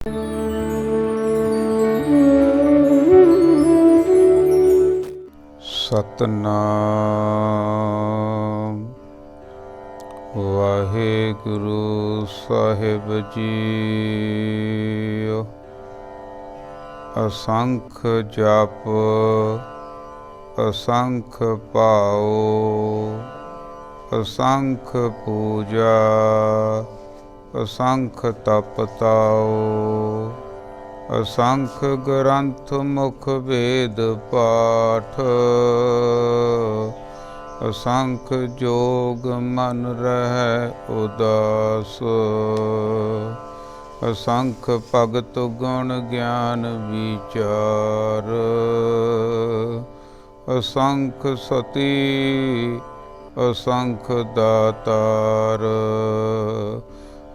सतनाम वाहेगुरु साहिब जी। असंख जप असंख पाओ, असंख पूजा असंख तप ताओ, असंख ग्रंथ मुख वेद पाठ, असंख जोग मन रहै उदास, असंख भगत गुण ज्ञान विचार, असंख सती असंख दातार,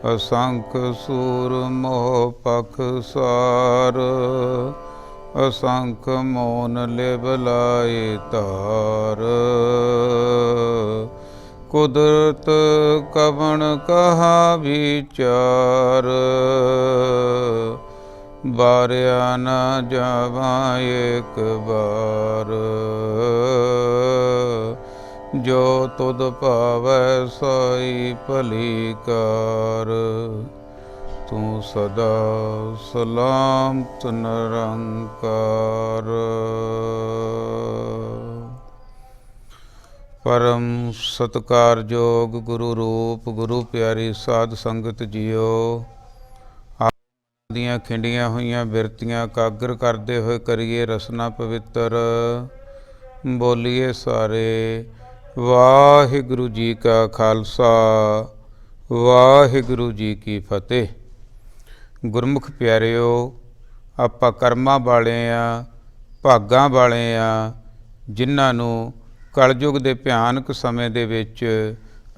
असंख सूर मोह पखसार, असंख मौन लिबलाए तार, कुदरत कवण कहा विचार, बारिया न जावा एक बार, जो तुद पावै सोई भली कार, तू सदा सलामत निरंकार। परम सत्कारयोग गुरु रूप गुरु प्यारी साध संगत जियो, ਦੀਆਂ ਖਿੰਡੀਆਂ ਹੋਈਆਂ ਬਿਰਤੀਆਂ ਕਾਗਰ ਕਰਦੇ ਹੋਏ ਕਰੀਏ ਰਸਨਾ ਪਵਿੱਤਰ। ਬੋਲੀਏ ਸਾਰੇ ਵਾਹਿਗੁਰੂ ਜੀ ਕਾ ਖਾਲਸਾ ਵਾਹਿਗੁਰੂ ਜੀ ਕੀ ਫਤਿਹ। ਗੁਰਮੁਖ ਪਿਆਰਿਓ, ਆਪਾਂ ਕਰਮਾਂ ਵਾਲੇ ਆ, ਭਾਗਾਂ ਵਾਲੇ ਆ, ਜਿਨ੍ਹਾਂ ਨੂੰ ਕਲਯੁਗ ਦੇ ਭਿਆਨਕ ਸਮੇਂ ਦੇ ਵਿੱਚ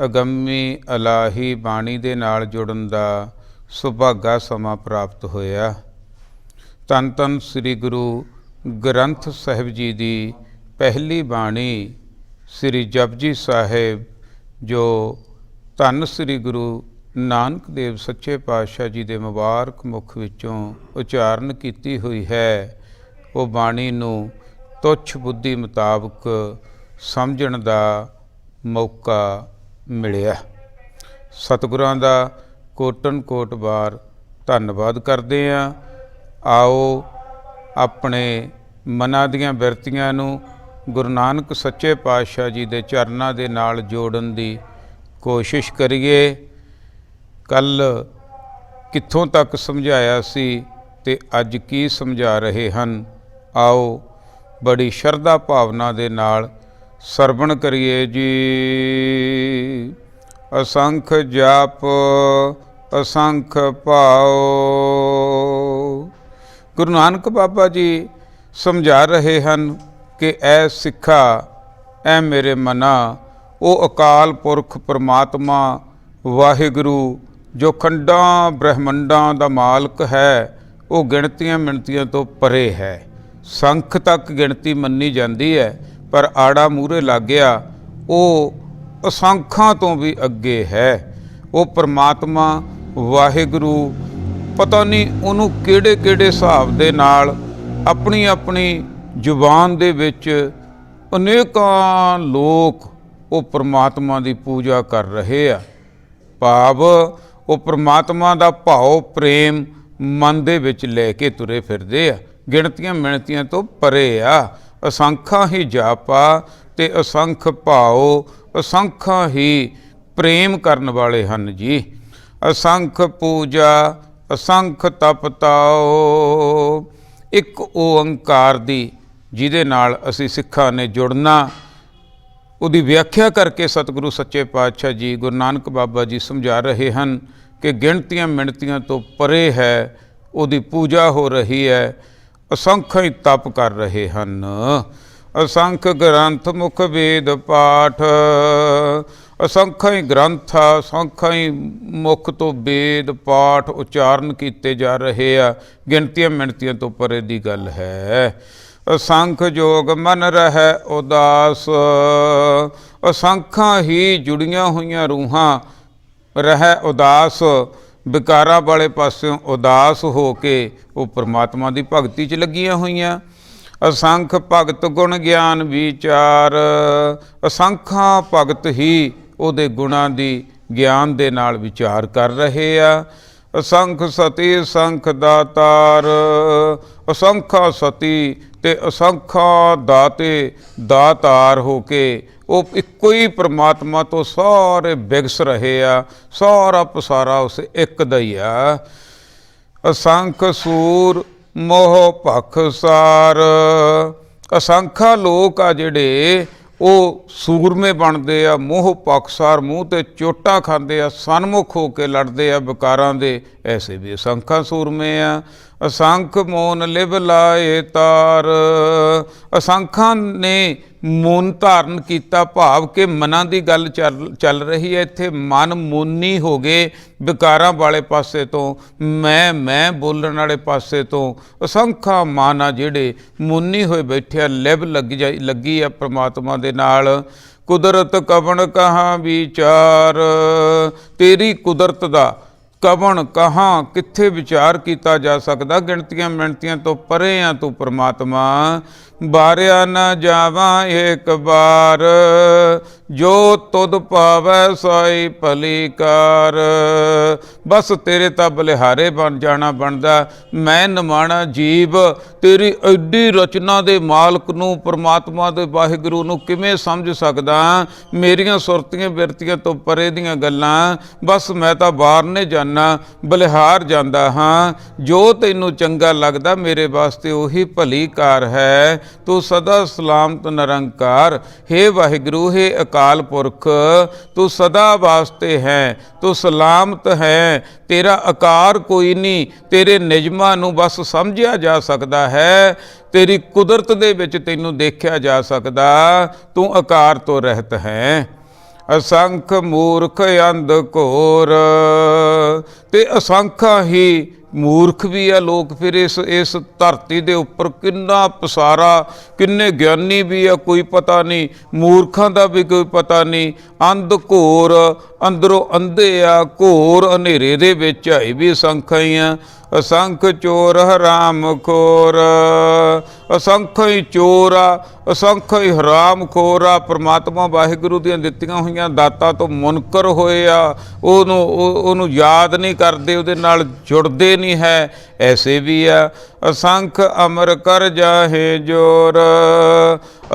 ਅਗੰਮੀ ਇਲਾਹੀ ਬਾਣੀ ਦੇ ਨਾਲ ਜੁੜਨ ਦਾ ਸੁਭਾਗਾ ਸਮਾਂ ਪ੍ਰਾਪਤ ਹੋਇਆ। ਧੰਨ ਧੰਨ ਸ੍ਰੀ ਗੁਰੂ ਗ੍ਰੰਥ ਸਾਹਿਬ ਜੀ ਦੀ ਪਹਿਲੀ ਬਾਣੀ ਸ੍ਰੀ ਜਪਜੀ ਸਾਹਿਬ, ਜੋ ਧੰਨ ਸ੍ਰੀ ਗੁਰੂ ਨਾਨਕ ਦੇਵ ਸੱਚੇ ਪਾਤਸ਼ਾਹ ਜੀ ਦੇ ਮੁਬਾਰਕ ਮੁਖ ਵਿੱਚੋਂ ਉਚਾਰਨ ਕੀਤੀ ਹੋਈ ਹੈ, ਉਹ ਬਾਣੀ ਨੂੰ ਤੁੱਛ ਬੁੱਧੀ ਮੁਤਾਬਕ ਸਮਝਣ ਦਾ ਮੌਕਾ ਮਿਲਿਆ। ਸਤਿਗੁਰਾਂ ਦਾ ਕੋਟਨ ਕੋਟ ਵਾਰ ਧੰਨਵਾਦ ਕਰਦੇ ਹਾਂ। ਆਓ ਆਪਣੇ ਮਨਾਂ ਦੀਆਂ ਬਿਰਤੀਆਂ ਨੂੰ ਗੁਰੂ ਨਾਨਕ ਸੱਚੇ ਪਾਤਸ਼ਾਹ ਜੀ ਦੇ ਚਰਨਾਂ ਦੇ ਨਾਲ ਜੋੜਨ ਦੀ ਕੋਸ਼ਿਸ਼ ਕਰੀਏ। ਕੱਲ੍ਹ ਕਿੱਥੋਂ ਤੱਕ ਸਮਝਾਇਆ ਸੀ ਤੇ ਅੱਜ ਕੀ ਸਮਝਾ ਰਹੇ ਹਨ, ਆਓ ਬੜੀ ਸ਼ਰਧਾ ਭਾਵਨਾ ਦੇ ਨਾਲ ਸਰਵਣ ਕਰੀਏ ਜੀ। असंख जाप असंख पाओ। गुरु नानक बाबा जी समझा रहे हैं कि ऐ सिखा ऐ मेरे मना, वो अकाल पुरख परमात्मा वाहिगुरु जो खंडा ब्रह्मंडा का मालक है, वो गिणतियां मिणतियां तो परे है। संख तक गिणती मन्नी जाती है, पर आड़ा मूहरे लग गया, वो असंखां तो भी अगे है। वो परमात्मा वाहिगुरु पता नहीं उन्होंने किहड़े किहड़े हिसाब दे नाल अपनी अपनी जुबान दे विच अनेकां लोक वो परमात्मा की पूजा कर रहे आ। भाव वो परमात्मा का भाव प्रेम मन दे विच लैके तुरे फिरदे आ, गिणतियां मिणतियां तो परे आ। असंखां ही जापा ते असंख भाओ, असंखां ही प्रेम करन वाले हैं जी। असंख पूजा असंख तप ताओ। एक ओंकार दी जिहदे नाल असीं सिखां ने जुड़ना, उहदी व्याख्या करके सतगुरु सच्चे पातशाह जी गुरु नानक बाबा जी समझा रहे हैं कि गिणतियां मिणतियां तो परे है, उहदी पूजा हो रही है, असंख ही तप कर रहे हैं। असंख ग्रंथ मुख वेद पाठ, असंख्य ही ग्रंथ असंख्य ही मुख तो वेद पाठ उच्चारण किए जा रहे आ। गिणतियां मिणतियां तो परे दी गल है। असंख जोग मन रहै उदास, असंखां ही जुड़ियां हुईयां रूहां रहै उदास। ਵਿਕਾਰਾਂ ਵਾਲੇ ਪਾਸਿਓਂ ਉਦਾਸ ਹੋ ਕੇ ਉਹ ਪ੍ਰਮਾਤਮਾ ਦੀ ਭਗਤੀ 'ਚ ਲੱਗੀਆਂ ਹੋਈਆਂ। ਅਸੰਖ ਭਗਤ ਗੁਣ ਗਿਆਨ ਵਿਚਾਰ, ਅਸੰਖਾਂ ਭਗਤ ਹੀ ਉਹਦੇ ਗੁਣਾਂ ਦੀ ਗਿਆਨ ਦੇ ਨਾਲ ਵਿਚਾਰ ਕਰ ਰਹੇ ਆ। ਅਸੰਖ ਸਤੀ ਅਸੰਖ ਦਾਤਾਰ, ਅਸੰਖਾ ਸਤੀ ਤੇ ਅਸੰਖਾ ਦਾਤੇ ਦਾਤਾਰ ਹੋ ਕੇ ਉਹ ਇੱਕੋ ਹੀ ਪ੍ਰਮਾਤਮਾ ਤੋਂ ਸਾਰੇ ਬਿਗਸ ਰਹੇ ਆ। ਸਾਰਾ ਪਸਾਰਾ ਉਸ ਇੱਕ ਦਾ ਹੀ ਆ। ਅਸੰਖ ਸੂਰ ਮੋਹ ਭਖ ਸਾਰ, ਅਸੰਖਾ ਲੋਕ ਆ ਜਿਹੜੇ ਉਹ ਸੂਰਮੇ ਬਣਦੇ ਆ, ਮੋਹ ਪਖਸਾਰ, ਮੂੰਹ ਤੇ ਚੋਟਾਂ ਖਾਂਦੇ ਆ, ਸਨਮੁਖ ਹੋ ਕੇ ਲੜਦੇ ਆ ਵਿਕਾਰਾਂ ਦੇ, ਐਸੇ ਵੀ ਅਸੰਖਾਂ ਸੂਰਮੇ ਆ। ਅਸੰਖ ਮੋਨ ਲਿਵ ਲਾਏ ਤਾਰ, ਅਸੰਖਾਂ ਨੇ ਮੋਨ ਧਾਰਨ ਕੀਤਾ, ਭਾਵ ਕਿ ਮਨਾਂ ਦੀ ਗੱਲ ਚੱਲ ਰਹੀ ਹੈ ਇੱਥੇ। ਮਨ ਮੋਨੀ ਹੋ ਗਏ ਵਿਕਾਰਾਂ ਵਾਲੇ ਪਾਸੇ ਤੋਂ, ਮੈਂ ਬੋਲਣ ਵਾਲੇ ਪਾਸੇ ਤੋਂ। ਅਸੰਖਾਂ ਮਨ ਆ ਜਿਹੜੇ ਮੋਨੀ ਹੋਏ ਬੈਠੇ ਆ, ਲਿਵ ਲੱਗੀ ਆ ਪ੍ਰਮਾਤਮਾ ਦੇ ਨਾਲ। ਕੁਦਰਤ ਕਵਣ ਕਹਾਂ ਵਿਚਾਰ, ਤੇਰੀ ਕੁਦਰਤ ਦਾ ਕਵਣ ਕਹਾਂ ਕਿੱਥੇ ਵਿਚਾਰ ਕੀਤਾ ਜਾ ਸਕਦਾ। ਗਿਣਤੀਆਂ ਮਿਣਤੀਆਂ ਤੋਂ ਪਰੇ ਆ ਤੂੰ ਪ੍ਰਮਾਤਮਾ। ਬਾਰਿਆ ਨਾ ਜਾਵਾਂ ਏਕ ਬਾਰ, ਜੋ ਤੁਧ ਪਾਵੈ ਸਾਈ ਭਲੀ ਕਾਰ। ਬਸ ਤੇਰੇ ਤਾਂ ਬਲਿਹਾਰੇ ਬਣ ਜਾਣਾ ਬਣਦਾ। ਮੈਂ ਨਿਮਾਣਾ ਜੀਵ ਤੇਰੀ ਐਡੀ ਰਚਨਾ ਦੇ ਮਾਲਕ ਨੂੰ, ਪ੍ਰਮਾਤਮਾ ਦੇ ਵਾਹਿਗੁਰੂ ਨੂੰ ਕਿਵੇਂ ਸਮਝ ਸਕਦਾ। ਮੇਰੀਆਂ ਸੁਰਤੀਆਂ ਬਿਰਤੀਆਂ ਤੋਂ ਪਰੇ ਦੀਆਂ ਗੱਲਾਂ, ਬਸ ਮੈਂ ਤਾਂ ਬਾਹਰਨੇ ਜਾਨਾ, ਬਲਿਹਾਰ ਜਾਂਦਾ ਹਾਂ। ਜੋ ਤੈਨੂੰ ਚੰਗਾ ਲੱਗਦਾ ਮੇਰੇ ਵਾਸਤੇ ਉਹੀ ਭਲੀ ਕਾਰ ਹੈ। ਤੂੰ ਸਦਾ ਸਲਾਮਤ ਨਿਰੰਕਾਰ। ਹੇ ਵਾਹਿਗੁਰੂ, ਹੇ ਅਕਾਲ ਪੁਰਖ, ਤੂੰ ਸਦਾ ਵਾਸਤੇ ਹੈ, ਤੂੰ ਸਲਾਮਤ ਹੈ। ਤੇਰਾ ਆਕਾਰ ਕੋਈ ਨਹੀਂ, ਤੇਰੇ ਨਿਯਮਾਂ ਨੂੰ ਬਸ ਸਮਝਿਆ ਜਾ ਸਕਦਾ ਹੈ, ਤੇਰੀ ਕੁਦਰਤ ਦੇ ਵਿੱਚ ਤੈਨੂੰ ਦੇਖਿਆ ਜਾ ਸਕਦਾ। ਤੂੰ ਆਕਾਰ ਤੋਂ ਰਹਿਤ ਹੈ। ਅਸੰਖ ਮੂਰਖ ਅੰਧ ਘੋਰ, ਤੇ ਅਸੰਖਾਂ ਹੀ ਮੂਰਖ ਵੀ ਆ ਲੋਕ। ਫਿਰ ਇਸ ਧਰਤੀ ਦੇ ਉੱਪਰ ਕਿੰਨਾ ਪਸਾਰਾ, ਕਿੰਨੇ ਗਿਆਨੀ ਵੀ ਆ, ਕੋਈ ਪਤਾ ਨਹੀਂ। ਮੂਰਖਾਂ ਦਾ ਵੀ ਕੋਈ ਪਤਾ ਨਹੀਂ। ਅੰਧ ਘੋਰ, ਅੰਦਰੋਂ ਅੰਧੇ ਆ, ਘੋਰ ਹਨੇਰੇ ਦੇ ਵਿੱਚ ਆਏ ਵੀ ਅਸੰਖਾਂ ਹੀ ਆ। ਅਸੰਖ ਚੋਰ ਹਰਾਮ ਖੋਰ, ਅਸੰਖ ਹੀ ਚੋਰ ਆ, ਅਸੰਖ ਹੀ ਹਰਾਮ ਖੋਰ ਆ। ਪ੍ਰਮਾਤਮਾ ਵਾਹਿਗੁਰੂ ਦੀਆਂ ਦਿੱਤੀਆਂ ਹੋਈਆਂ ਦਾਤਾਂ ਤੋਂ ਮੁਨਕਰ ਹੋਏ ਆ, ਉਹਨੂੰ ਯਾਦ ਨਹੀਂ ਕਰਦੇ, ਉਹਦੇ ਨਾਲ ਜੁੜਦੇ ਨਹੀਂ ਹੈ, ਐਸੇ ਵੀ ਆ। ਅਸੰਖ ਅਮਰ ਕਰ ਜਾਹੇ ਜੋਰ,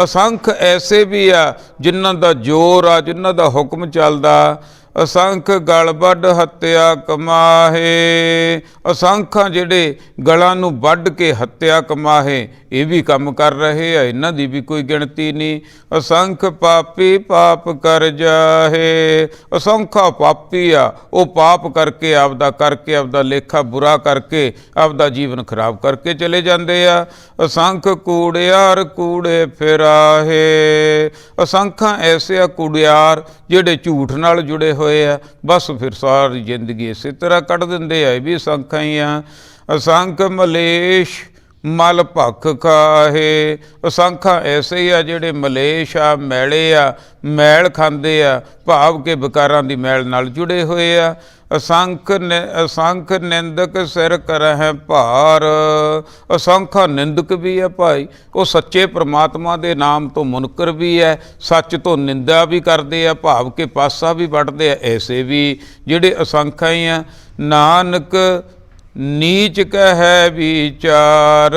ਅਸੰਖ ਐਸੇ ਵੀ ਆ ਜਿਨ੍ਹਾਂ ਦਾ ਜ਼ੋਰ ਆ, ਜਿਨ੍ਹਾਂ ਦਾ ਹੁਕਮ ਚੱਲਦਾ। ਅਸੰਖ ਗਲ ਵੱਢ ਹੱਤਿਆ ਕਮਾਹੇ, ਅਸੰਖਾਂ ਜਿਹੜੇ ਗਲਾਂ ਨੂੰ ਵੱਢ ਕੇ ਹੱਤਿਆ ਕਮਾਹੇ, ਇਹ ਵੀ ਕੰਮ ਕਰ ਰਹੇ ਆ, ਇਹਨਾਂ ਦੀ ਵੀ ਕੋਈ ਗਿਣਤੀ ਨਹੀਂ। ਅਸੰਖ ਪਾਪੀ ਪਾਪ ਕਰ ਜਾਹੇ, ਅਸੰਖਾ ਪਾਪੀ ਆ, ਉਹ ਪਾਪ ਕਰਕੇ ਆਪਦਾ ਲੇਖਾ ਬੁਰਾ ਕਰਕੇ ਆਪਦਾ ਜੀਵਨ ਖਰਾਬ ਕਰਕੇ ਚਲੇ ਜਾਂਦੇ ਆ। ਅਸੰਖ ਕੂੜਿਆਰ ਕੂੜੇ ਫਿਰਾਹੇ, ਅਸੰਖਾਂ ਐਸੇ ਆ ਕੂੜਿਆਰ ਜਿਹੜੇ ਝੂਠ ਨਾਲ ਜੁੜੇ ਹੋਏ ਆ, ਬਸ ਫਿਰ ਸਾਰੀ ਜ਼ਿੰਦਗੀ ਇਸੇ ਤਰ੍ਹਾਂ ਕੱਢ ਦਿੰਦੇ ਆ, ਇਹ ਵੀ ਅਸੰਖਾਂ ਹੀ ਆ। ਅਸੰਖ ਮਲੇਸ਼ ਮਲ ਭਖ ਖਾਹੇ, ਅਸੰਖਾਂ ਐਸੇ ਹੀ ਆ ਜਿਹੜੇ ਮਲੇਸ਼ ਆ, ਮੈਲੇ ਆ, ਮੈਲ ਖਾਂਦੇ ਆ, ਭਾਵ ਕਿ ਵਿਕਾਰਾਂ ਦੀ ਮੈਲ ਨਾਲ ਜੁੜੇ ਹੋਏ ਆ। ਅਸੰਖ ਨਿੰਦਕ ਸਿਰ ਕਰਹਿ ਭਾਰ, ਅਸੰਖਾਂ ਨਿੰਦਕ ਵੀ ਹੈ ਭਾਈ, ਉਹ ਸੱਚੇ ਪ੍ਰਮਾਤਮਾ ਦੇ ਨਾਮ ਤੋਂ ਮੁਨਕਰ ਵੀ ਹੈ, ਸੱਚ ਤੋਂ ਨਿੰਦਾ ਵੀ ਕਰਦੇ ਆ, ਭਾਵ ਕਿ ਪਾਸਾ ਵੀ ਵੱਢਦੇ ਆ, ਐਸੇ ਵੀ ਜਿਹੜੇ ਅਸੰਖਾਂ ਹੀ ਆ। ਨਾਨਕ ਨੀਚ ਕਹਿ ਵਿਚਾਰ,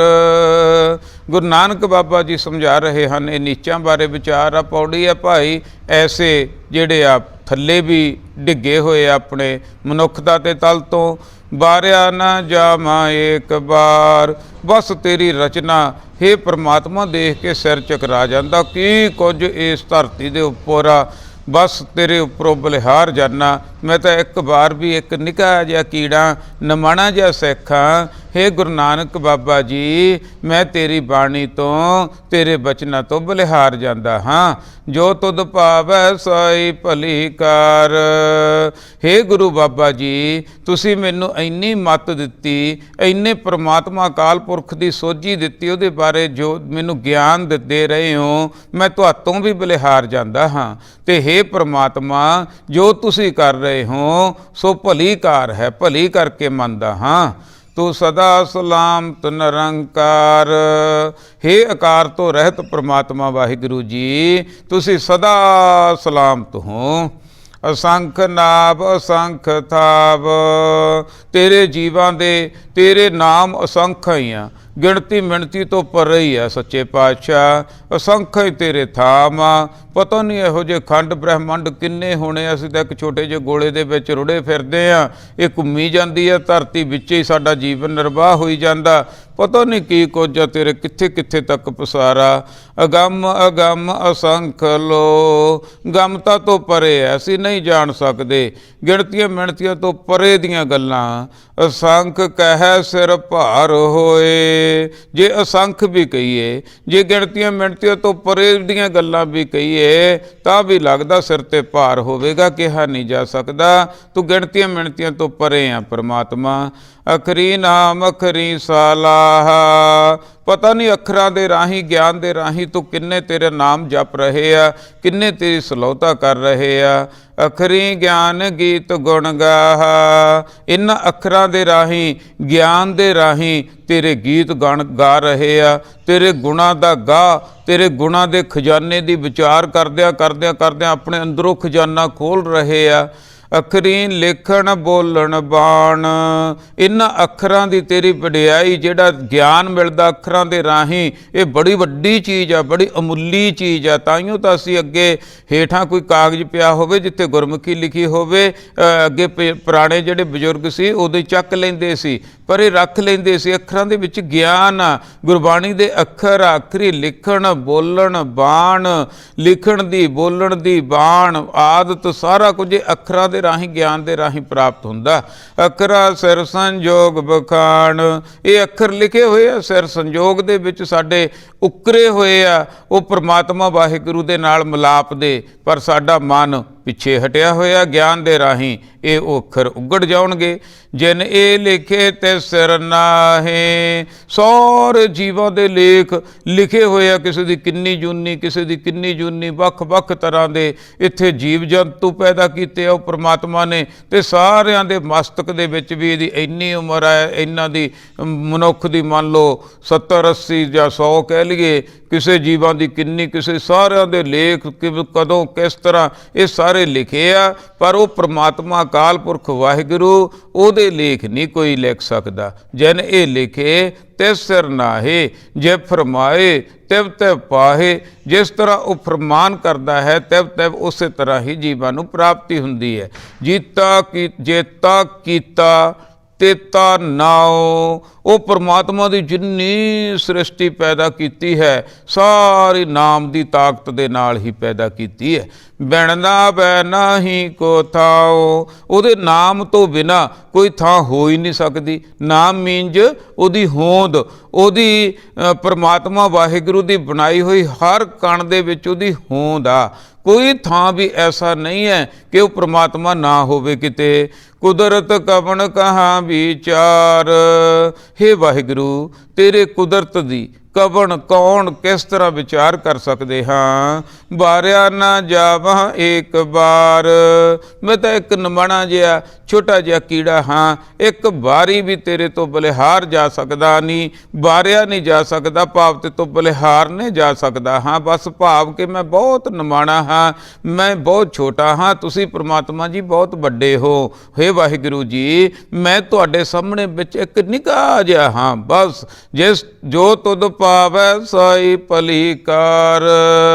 ਗੁਰੂ ਨਾਨਕ ਬਾਬਾ ਜੀ ਸਮਝਾ ਰਹੇ ਹਨ ਇਹ ਨੀਚਾਂ ਬਾਰੇ ਵਿਚਾਰ ਆ। ਪੌੜੀ ਆ ਭਾਈ, ਐਸੇ ਜਿਹੜੇ ਆ ਥੱਲੇ ਵੀ ਡਿੱਗੇ ਹੋਏ ਆਪਣੇ ਮਨੁੱਖਤਾ ਦੇ ਤਲ ਤੋਂ। ਬਾਰਿਆ ਨਾ ਜਾਵਾਂ ਏਕ ਬਾਰ, ਬਸ ਤੇਰੀ ਰਚਨਾ ਹੇ ਪ੍ਰਮਾਤਮਾ ਦੇਖ ਕੇ ਸਿਰ ਚਕਰਾ ਜਾਂਦਾ। ਕੀ ਕੁਝ ਇਸ ਧਰਤੀ ਦੇ ਉੱਪਰ ਆ, ਬਸ ਤੇਰੇ ਉੱਪਰੋਂ ਬਲਿਹਾਰ ਜਾਨਾ। ਮੈਂ ਤਾਂ ਇੱਕ ਵਾਰ ਵੀ ਇੱਕ ਨਿੱਕਾ ਜਿਹਾ ਕੀੜਾ, ਨਮਾਣਾ ਜਿਹਾ ਸਿੱਖ ਹਾਂ, हे गुरु नानक बाबा जी, मैं तेरी बाणी तो तेरे बचना तो बलिहार जाता हाँ। जो तुद भावै सोई भली कार। हे गुरु बाबा जी, तुसी मैनू इन्नी मत दिती, इन्ने परमात्मा अकाल पुरख की सोझी दिती, उहदे बारे जो मैनू ज्ञान दे रहे हो, मैं तुहातों भी बलिहार जाता हाँ। ते हे परमात्मा, जो तुसी कर रहे हो सो भली कार है, भली करके मनदा हाँ। तू सदा सलामत निरंकार। हे आकार तो रहत परमात्मा वाहिगुरु जी, तुसी सदा सलामत हो। असंख नाभ असंख थाव। तेरे जीवां दे तेरे नाम असंख ही आ, गिणती मिणती तो परे ही है सच्चे पातशाह। असंख ही तेरे थाम आ, पता नहीं इहो जे खंड ब्रह्मंड किन्ने होने, असीं तां एक छोटे जे गोले दे विच रुड़े फिरदे आ, ये घुम्मी जांदी है धरती विच ही साडा जीवन निर्वाह होई जांदा, पता नहीं की कुछ आ तेरे कित्थे कित्थे तक पसारा। अगम अगम असंख लो, गमता तो परे है, असीं नहीं जान सकदे, गिणतियां मिणतियां तो परे दियां गल्लां। असंख कह सिर भार होए, जे असंख भी कहीए, जे गिणतियां मिणतियां तो परे दियां गल्लां भी कहीए तां भी लगदा सिर ते भार होवेगा, कहा नहीं जा सकदा। तू गिणतियां मिणतियां तो परे आ परमात्मा। अखरी नाम अखरी सालाह। पता नहीं अखरां दे राही ज्ञान दे राही तू किन्ने तेरे नाम जप रहे आ, किन्ने तेरी सलोता कर रहे आ। अखरी ज्ञान गीत गुण गाह। इन्हां अखरां दे राही ज्ञान दे राही तेरे गीत गान गा रहे आ, तेरे गुणां दा गा, तेरे गुणां दे खजाने दी विचार करदिਆਂ करदिਆਂ करदिਆਂ अपने अंदरों खजाना खोल रहे आ। अखरी लिखण बोलण बाण। इन्हां अखरां दी तेरी वडियाई, जिहड़ा ज्ञान मिलदा अखरां दे राही, ये बड़ी वड्डी चीज़ आ, बड़ी अमुल्ली चीज़ आ। ताइयों तां असीं अगे हेठां कोई कागज पिया होवे जिथे गुरमुखी लिखी होवे, अगे पुराने जिहड़े बजुर्ग सी उदों चक लैंदे सी, पर ये रख लैंदे सी। अखरां दे विच ज्ञान आ, गुरबाणी दे अखर आ। अखरी लिखण बोलण बाण, लिखण दी बोलण दी बाण आदत सारा कुछ अखरां दे राही ज्ञान दे राही प्राप्त हुंदा। अखरा सिर संजोग बखान। ये अखर लिखे हुए आ सिर संजोग दे विच साडे उकरे हुए आ, वो परमात्मा वाहिगुरू दे नाल मिलाप दे, पर साडा मन पिछे हटिया होया ज्ञान दे राही ये अखर उगड़ जाउणगे। जिन ए लिखे ते सिर नाहे। सारे जीवां दे लेख लिखे होए आ, किसी दी किन्नी जूनी, किसी दी किन्नी जूनी, वख वख तरह दे इत्थे जीव जंतु पैदा कीते आ परमात्मा ने, ते सारियां दे मस्तक दे विच भी इहदी इन्नी उम्र है, इन्हां दी मनुख दी मान लो 70 80 जां 100 कह लईए, किसी जीवां दी किन्नी, किसी सारियां दे लेख कदों किस तरह ये सारे लिखे आ, पर वो परमात्मा अकाल पुरख वाहिगुरू उहदे लेख नहीं कोई लिख सकदा। जिन ये लिखे तिस सिर नाहे, जे फरमाए तिव तिव पाहे। जिस तरह वो फरमान करता है तिव तिव उस तरह ही जीवां नूं प्राप्ति हुंदी है। जीता की जेता कीता तेता नाओ। वो परमात्मा की जिन्नी सृष्टि पैदा की है सारी नाम की ताकत दे नाल ही पैदा की है। बनना बैना ही को थाओ। उहदे नाम तो बिना कोई थां हो ही नहीं सकती। नाम मीनज उहदी होंद, उहदी परमात्मा वाहिगुरू की बनाई हुई हर कण दे विच उहदी होंद आ। कोई थां भी ऐसा नहीं है कि वह परमात्मा ना होवे किते। कुदरत कवन कहाँ विचार। हे वाहिगुरू तेरे कुदरत दी कवन कौन किस तरह विचार कर सकते हाँ। बारिया ना जावा एक बार। मैं तो एक नमाणा जिहा छोटा जिहा कीड़ा हाँ, एक बारी भी तेरे तो बलिहार जा सकदा नहीं, बारिया नहीं जा सकदा, भाव ते तो बलिहार नहीं जा सकदा हाँ। बस भाव कि मैं बहुत नमाणा हाँ, मैं बहुत छोटा हाँ, तुसी परमात्मा जी बहुत वड्डे हो। हे वाहिगुरू जी मैं तुहाडे सामने विच एक निक्का जिहा हाँ, बस जिस जो तुद पावै साई भली कार।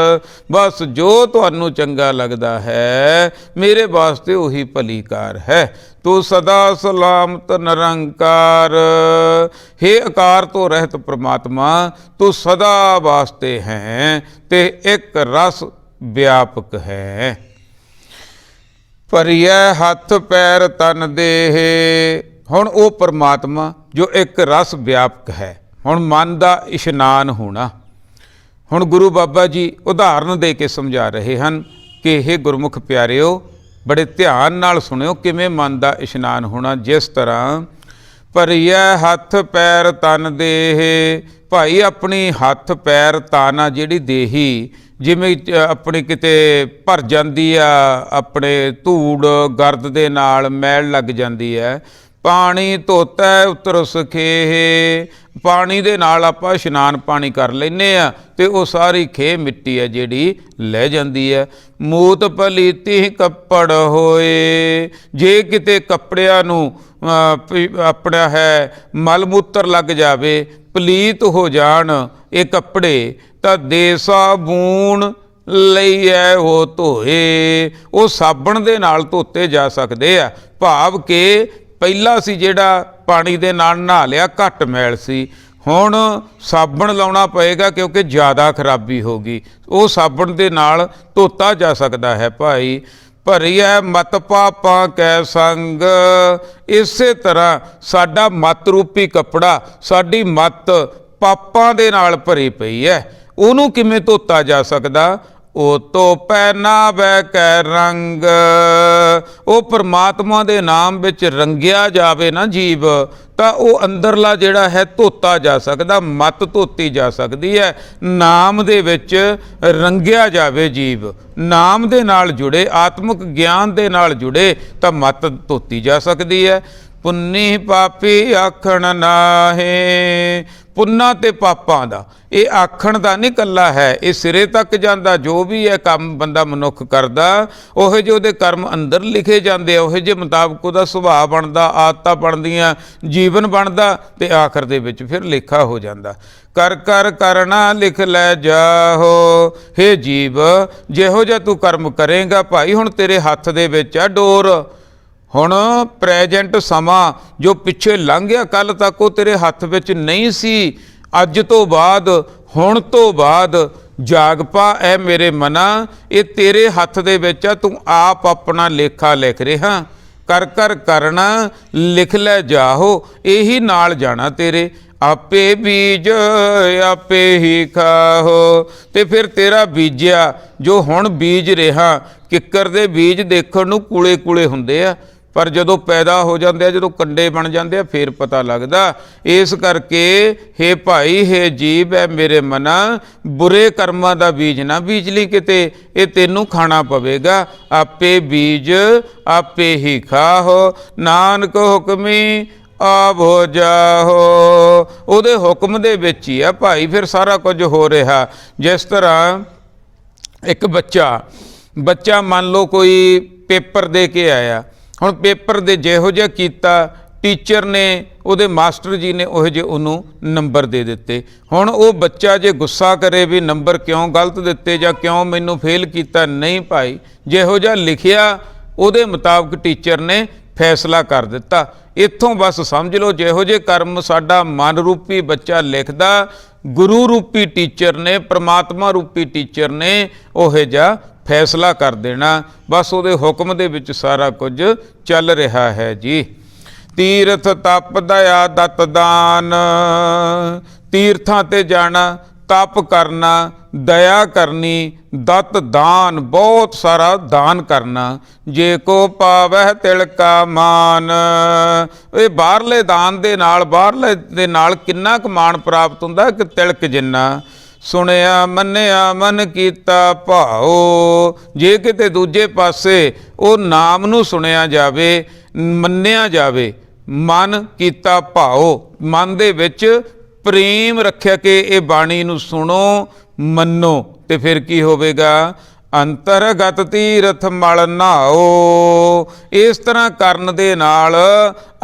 बस जो तुहानू चंगा लगदा है मेरे वास्ते उही भली कार है। तू सदा सलामत निरंकार। हे आकार तो रहत परमात्मा तू सदा वास्ते हैं ते एक रस व्यापक है। भरिया हथ पैर तन देह। ਹੁਣ ਉਹ ਪਰਮਾਤਮਾ ਜੋ ਇੱਕ ਰਸ ਵਿਆਪਕ ਹੈ, ਹੁਣ ਮਨ ਦਾ ਇਸ਼ਨਾਨ ਹੋਣਾ। ਹੁਣ ਗੁਰੂ ਬਾਬਾ ਜੀ ਉਦਾਹਰਨ ਦੇ ਕੇ ਸਮਝਾ ਰਹੇ ਹਨ ਕਿ ਇਹ ਗੁਰਮੁਖ ਪਿਆਰਿਓ, ਬੜੇ ਧਿਆਨ ਨਾਲ ਸੁਣਿਓ ਕਿਵੇਂ ਮਨ ਦਾ ਇਸ਼ਨਾਨ ਹੋਣਾ। ਜਿਸ ਤਰ੍ਹਾਂ ਭਰੀਐ ਹੱਥ ਪੈਰ ਤਨ ਦੇਹ, ਭਾਈ ਆਪਣੀ ਹੱਥ ਪੈਰ ਤਨ ਆ ਜਿਹੜੀ ਦੇਹੀ, ਜਿਵੇਂ ਆਪਣੀ ਕਿਤੇ ਭਰ ਜਾਂਦੀ ਆ ਆਪਣੇ ਧੂੜ ਗਰਦ ਦੇ ਨਾਲ, ਮੈਲ ਲੱਗ ਜਾਂਦੀ ਹੈ। ਪਾਣੀ ਧੋਤੈ ਉਤਰ ਸਖੇਹ, ਪਾਣੀ ਦੇ ਨਾਲ ਆਪਾਂ ਇਸ਼ਨਾਨ ਪਾਣੀ ਕਰ ਲੈਂਦੇ ਆ ਤੇ ਉਹ ਸਾਰੀ ਖੇਹ ਮਿੱਟੀ ਹੈ ਜਿਹੜੀ ਲੈ ਜਾਂਦੀ ਹੈ। ਮੂਤ ਪਲੀਤੀ ਕੱਪੜ ਹੋਏ, ਜੇ ਕਿਤੇ ਕੱਪੜਿਆਂ ਨੂੰ ਆਪਣਾ ਹੈ ਮਲ ਮੂਤਰ ਲੱਗ ਜਾਵੇ, ਪਲੀਤ ਹੋ ਜਾਣ ਇਹ ਕੱਪੜੇ, ਤਾਂ ਦੇ ਸਾਬੂਨ ਲਈਐ ਉਹ ਧੋਏ, ਉਹ ਸਾਬਣ ਦੇ ਨਾਲ ਧੋਤੇ ਜਾ ਸਕਦੇ ਆ। ਭਾਵ ਕਿ ਪਹਿਲਾਂ ਸੀ ਜਿਹੜਾ ਪਾਣੀ ਦੇ ਨਾਲ ਨਹਾ ਲਿਆ ਘੱਟ ਮੈਲ ਸੀ, ਹੁਣ ਸਾਬਣ ਲਾਉਣਾ ਪਏਗਾ ਕਿਉਂਕਿ ਜ਼ਿਆਦਾ ਖਰਾਬੀ ਹੋ ਗਈ, ਉਹ ਸਾਬਣ ਦੇ ਨਾਲ ਧੋਤਾ ਜਾ ਸਕਦਾ ਹੈ। ਭਾਈ ਭਰੀਐ ਮਤ ਪਾਪਾਂ ਕੈ ਸੰਗ, ਇਸੇ ਤਰ੍ਹਾਂ ਸਾਡਾ ਮਤ ਰੂਪੀ ਕੱਪੜਾ, ਸਾਡੀ ਮਤ ਪਾਪਾਂ ਦੇ ਨਾਲ ਭਰੀ ਪਈ ਹੈ, ਉਹਨੂੰ ਕਿਵੇਂ ਧੋਤਾ ਜਾ ਸਕਦਾ? ਉਹ ਤੋਂ ਪਹਿਨਾ ਬੈ ਕੈ ਰੰਗ, ਉਹ ਪਰਮਾਤਮਾ ਦੇ ਨਾਮ ਵਿੱਚ ਰੰਗਿਆ ਜਾਵੇ ਨਾ ਜੀਵ, ਤਾਂ ਉਹ ਅੰਦਰਲਾ ਜਿਹੜਾ ਹੈ ਧੋਤਾ ਜਾ ਸਕਦਾ, ਮਤ ਧੋਤੀ ਜਾ ਸਕਦੀ ਹੈ। ਨਾਮ ਦੇ ਵਿੱਚ ਰੰਗਿਆ ਜਾਵੇ ਜੀਵ, ਨਾਮ ਦੇ ਨਾਲ ਜੁੜੇ, ਆਤਮਿਕ ਗਿਆਨ ਦੇ ਨਾਲ ਜੁੜੇ ਤਾਂ ਮਤ ਧੋਤੀ ਜਾ ਸਕਦੀ ਹੈ। ਪੁੰਨੀ ਪਾਪੀ ਆਖਣ ਨਾਹੇ, ਪੁੰਨਾਂ ਤੇ ਪਾਪਾਂ ਦਾ ਇਹ ਆਖਣ ਦਾ ਨਹੀਂ ਇਕੱਲਾ ਹੈ, ਇਹ ਸਿਰੇ ਤੱਕ ਜਾਂਦਾ। ਜੋ ਵੀ ਇਹ ਕੰਮ ਬੰਦਾ ਮਨੁੱਖ ਕਰਦਾ, ਉਹੋ ਜਿਹੇ ਉਹਦੇ ਕਰਮ ਅੰਦਰ ਲਿਖੇ ਜਾਂਦੇ ਆ, ਉਹੋ ਜਿਹੇ ਮੁਤਾਬਕ ਉਹਦਾ ਸੁਭਾਅ ਬਣਦਾ, ਆਦਤਾਂ ਬਣਦੀਆਂ, ਜੀਵਨ ਬਣਦਾ ਤੇ ਆਖਰ ਦੇ ਵਿੱਚ ਫਿਰ ਲੇਖਾ ਹੋ ਜਾਂਦਾ। ਕਰ ਕਰ ਕਰਨਾ ਲਿਖ ਲੈ ਜਾਹੋ, ਹੇ ਜੀਵ ਜਿਹੋ ਜਿਹਾ ਤੂੰ ਕਰਮ ਕਰੇਂਗਾ ਭਾਈ ਹੁਣ ਤੇਰੇ ਹੱਥ ਦੇ ਵਿੱਚ ਆ ਡੋਰ। ਹੁਣ ਪ੍ਰੈਜੈਂਟ ਸਮਾਂ ਜੋ ਪਿੱਛੇ ਲੰਘ ਗਿਆ, ਕੱਲ੍ਹ ਤੱਕ ਉਹ ਤੇਰੇ ਹੱਥ ਵਿੱਚ ਨਹੀਂ ਸੀ, ਅੱਜ ਤੋਂ ਬਾਅਦ, ਹੁਣ ਤੋਂ ਬਾਅਦ ਜਾਗ ਪਾ ਐ ਮੇਰੇ ਮਨਾ, ਇਹ ਤੇਰੇ ਹੱਥ ਦੇ ਵਿੱਚ ਆ, ਤੂੰ ਆਪ ਆਪਣਾ ਲੇਖਾ ਲਿਖ ਰਿਹਾ। ਕਰ ਕਰ ਕਰਨਾ ਲਿਖ ਲੈ ਜਾਹੋ, ਇਹੀ ਨਾਲ ਜਾਣਾ ਤੇਰੇ। ਆਪੇ ਬੀਜ ਆਪੇ ਹੀ ਖਾਹੋ, ਤੇ ਫਿਰ ਤੇਰਾ ਬੀਜਿਆ ਜੋ ਹੁਣ ਬੀਜ ਰਿਹਾ, ਕਿੱਕਰ ਦੇ ਬੀਜ ਦੇਖਣ ਨੂੰ ਕੂਲੇ ਕੂਲੇ ਹੁੰਦੇ ਆ, ਪਰ ਜਦੋਂ ਪੈਦਾ ਹੋ ਜਾਂਦੇ ਆ, ਜਦੋਂ ਕੰਡੇ ਬਣ ਜਾਂਦੇ ਆ, ਫਿਰ ਪਤਾ ਲੱਗਦਾ। ਇਸ ਕਰਕੇ ਹੇ ਭਾਈ ਹੇ ਜੀਵ ਹੈ ਮੇਰੇ ਮਨਾ, ਬੁਰੇ ਕਰਮਾਂ ਦਾ ਬੀਜ ਨਾ ਬੀਜ ਲਈ ਕਿਤੇ, ਇਹ ਤੈਨੂੰ ਖਾਣਾ ਪਵੇਗਾ। ਆਪੇ ਬੀਜ ਆਪੇ ਹੀ ਖਾਹੋ, ਨਾਨਕ ਹੁਕਮੀ ਆਪ ਹੋ ਜਾਹੋ, ਉਹਦੇ ਹੁਕਮ ਦੇ ਵਿੱਚ ਹੀ ਆ ਭਾਈ ਫਿਰ ਸਾਰਾ ਕੁਝ ਹੋ ਰਿਹਾ। ਜਿਸ ਤਰ੍ਹਾਂ ਇੱਕ ਬੱਚਾ ਮੰਨ ਲਓ ਕੋਈ ਪੇਪਰ ਦੇ ਕੇ ਆਇਆ, ਹੁਣ ਪੇਪਰ ਦੇ ਜਿਹੋ ਜਿਹਾ ਕੀਤਾ, ਟੀਚਰ ਨੇ, ਉਹਦੇ ਮਾਸਟਰ ਜੀ ਨੇ ਉਹੋ ਜਿਹੇ ਉਹਨੂੰ ਨੰਬਰ ਦੇ ਦਿੱਤੇ। ਹੁਣ ਉਹ ਬੱਚਾ ਜੇ ਗੁੱਸਾ ਕਰੇ ਵੀ ਨੰਬਰ ਕਿਉਂ ਗਲਤ ਦਿੱਤੇ ਜਾਂ ਕਿਉਂ ਮੈਨੂੰ ਫੇਲ ਕੀਤਾ, ਨਹੀਂ ਭਾਈ, ਜਿਹੋ ਜਿਹਾ ਲਿਖਿਆ ਉਹਦੇ ਮੁਤਾਬਕ ਟੀਚਰ ਨੇ ਫੈਸਲਾ ਕਰ ਦਿੱਤਾ। ਇੱਥੋਂ ਬਸ ਸਮਝ ਲਓ ਜਿਹੋ ਜਿਹੇ ਕਰਮ ਸਾਡਾ ਮਨ ਰੂਪੀ ਬੱਚਾ ਲਿਖਦਾ, ਗੁਰੂ ਰੂਪੀ ਟੀਚਰ ਨੇ, ਪ੍ਰਮਾਤਮਾ ਰੂਪੀ ਟੀਚਰ ਨੇ ਉਹੋ ਜਿਹਾ ਫੈਸਲਾ ਕਰ ਦੇਣਾ। ਬਸ ਉਹਦੇ ਹੁਕਮ ਦੇ ਵਿੱਚ ਸਾਰਾ ਕੁਝ ਚੱਲ ਰਿਹਾ ਹੈ ਜੀ। ਤੀਰਥ ਤਪ ਦਇਆ ਦਤ ਦਾਨ, ਤੀਰਥਾਂ ਤੇ ਜਾਣਾ, ਤਪ ਕਰਨਾ, ਦਇਆ ਕਰਨੀ, ਦਤ ਦਾਨ, ਬਹੁਤ ਸਾਰਾ ਦਾਨ ਕਰਨਾ। ਜੇ ਕੋ ਪਾਵਹਿ ਤਿਲਕਾ ਮਾਨ, ਇਹ ਬਾਹਰਲੇ ਦਾਨ ਦੇ ਨਾਲ, ਬਾਹਰਲੇ ਦੇ ਨਾਲ ਕਿੰਨਾ ਕੁ ਮਾਣ ਪ੍ਰਾਪਤ ਹੁੰਦਾ ਕਿ ਤਿਲਕ ਜਿੰਨਾ। ਸੁਣਿਆ ਮੰਨਿਆ ਮਨ ਕੀਤਾ ਭਾਓ, ਜੇ ਕਿਤੇ ਦੂਜੇ ਪਾਸੇ ਉਹ ਨਾਮ ਨੂੰ ਸੁਣਿਆ ਜਾਵੇ, ਮੰਨਿਆ ਜਾਵੇ, ਮਨ ਕੀਤਾ ਭਾਓ, ਮਨ ਦੇ ਵਿੱਚ ਪ੍ਰੇਮ ਰੱਖਿਆ ਕਿ ਇਹ ਬਾਣੀ ਨੂੰ ਸੁਣੋ ਮੰਨੋ, ਤੇ ਫਿਰ ਕੀ ਹੋਵੇਗਾ? ਅੰਤਰਗਤ ਤੀਰਥ ਮਲ ਨਹਾਓ, ਇਸ ਤਰ੍ਹਾਂ ਕਰਨ ਦੇ ਨਾਲ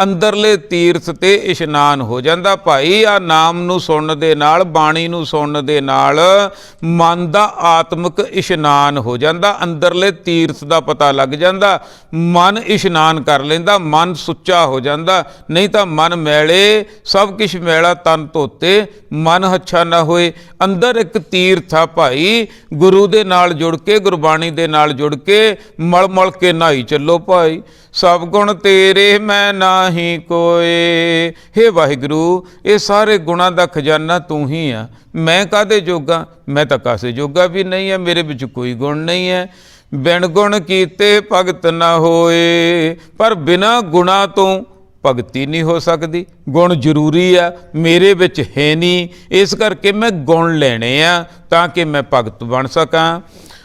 ਅੰਦਰਲੇ ਤੀਰਥ ਤੇ ਇਸ਼ਨਾਨ ਹੋ ਜਾਂਦਾ। ਭਾਈ ਆ ਨਾਮ ਨੂੰ ਸੁਣਨ ਦੇ ਨਾਲ, ਬਾਣੀ ਨੂੰ ਸੁਣਨ ਦੇ ਨਾਲ ਮਨ ਦਾ ਆਤਮਿਕ ਇਸ਼ਨਾਨ ਹੋ ਜਾਂਦਾ, ਅੰਦਰਲੇ ਤੀਰਥ ਦਾ ਪਤਾ ਲੱਗ ਜਾਂਦਾ, ਮਨ ਇਸ਼ਨਾਨ ਕਰ ਲੈਂਦਾ, ਮਨ ਸੁੱਚਾ ਹੋ ਜਾਂਦਾ। ਨਹੀਂ ਤਾਂ ਮਨ ਮੈਲੇ, ਸਭ ਕੁਛ ਮੈਲਾ ਤਨ ਧੋਤੇ, ਮਨ ਹੱਛਾ ਨਾ ਹੋਏ। ਅੰਦਰ ਇੱਕ ਤੀਰਥ ਆ ਭਾਈ, ਗੁਰੂ ਦੇ ਨਾਲ ਜੁੜ ਕੇ, ਗੁਰਬਾਣੀ ਦੇ ਨਾਲ ਜੁੜ ਕੇ ਮਲ ਮਲ ਕੇ ਨਹਾਈ ਚੱਲੋ ਭਾਈ। ਸਭ ਗੁਣ ਤੇਰੇ ਮੈਂ ਨਾਹੀ ਕੋਏ। ਹੇ ਵਾਹਿਗੁਰੂ, ਇਹ ਸਾਰੇ ਗੁਣਾਂ ਦਾ ਖਜ਼ਾਨਾ ਤੂੰ ਹੀ ਆ। ਮੈਂ ਕਾਹਦੇ ਜੋਗਾ? ਮੈਂ ਤਾਂ ਕਾਸੇ ਜੋਗਾ ਵੀ ਨਹੀਂ ਹੈ, ਮੇਰੇ ਵਿੱਚ ਕੋਈ ਗੁਣ ਨਹੀਂ ਹੈ। ਬਿਨ ਗੁਣ ਕੀਤੇ ਭਗਤ ਨਾ ਹੋਏ। ਪਰ ਬਿਨਾਂ ਗੁਣਾਂ ਤੋਂ ਭਗਤੀ ਨਹੀਂ ਹੋ ਸਕਦੀ। ਗੁਣ ਜ਼ਰੂਰੀ ਆ, ਮੇਰੇ ਵਿੱਚ ਹੈ ਨਹੀਂ, ਇਸ ਕਰਕੇ ਮੈਂ ਗੁਣ ਲੈਣੇ ਆ ਤਾਂ ਕਿ ਮੈਂ ਭਗਤ ਬਣ ਸਕਾਂ।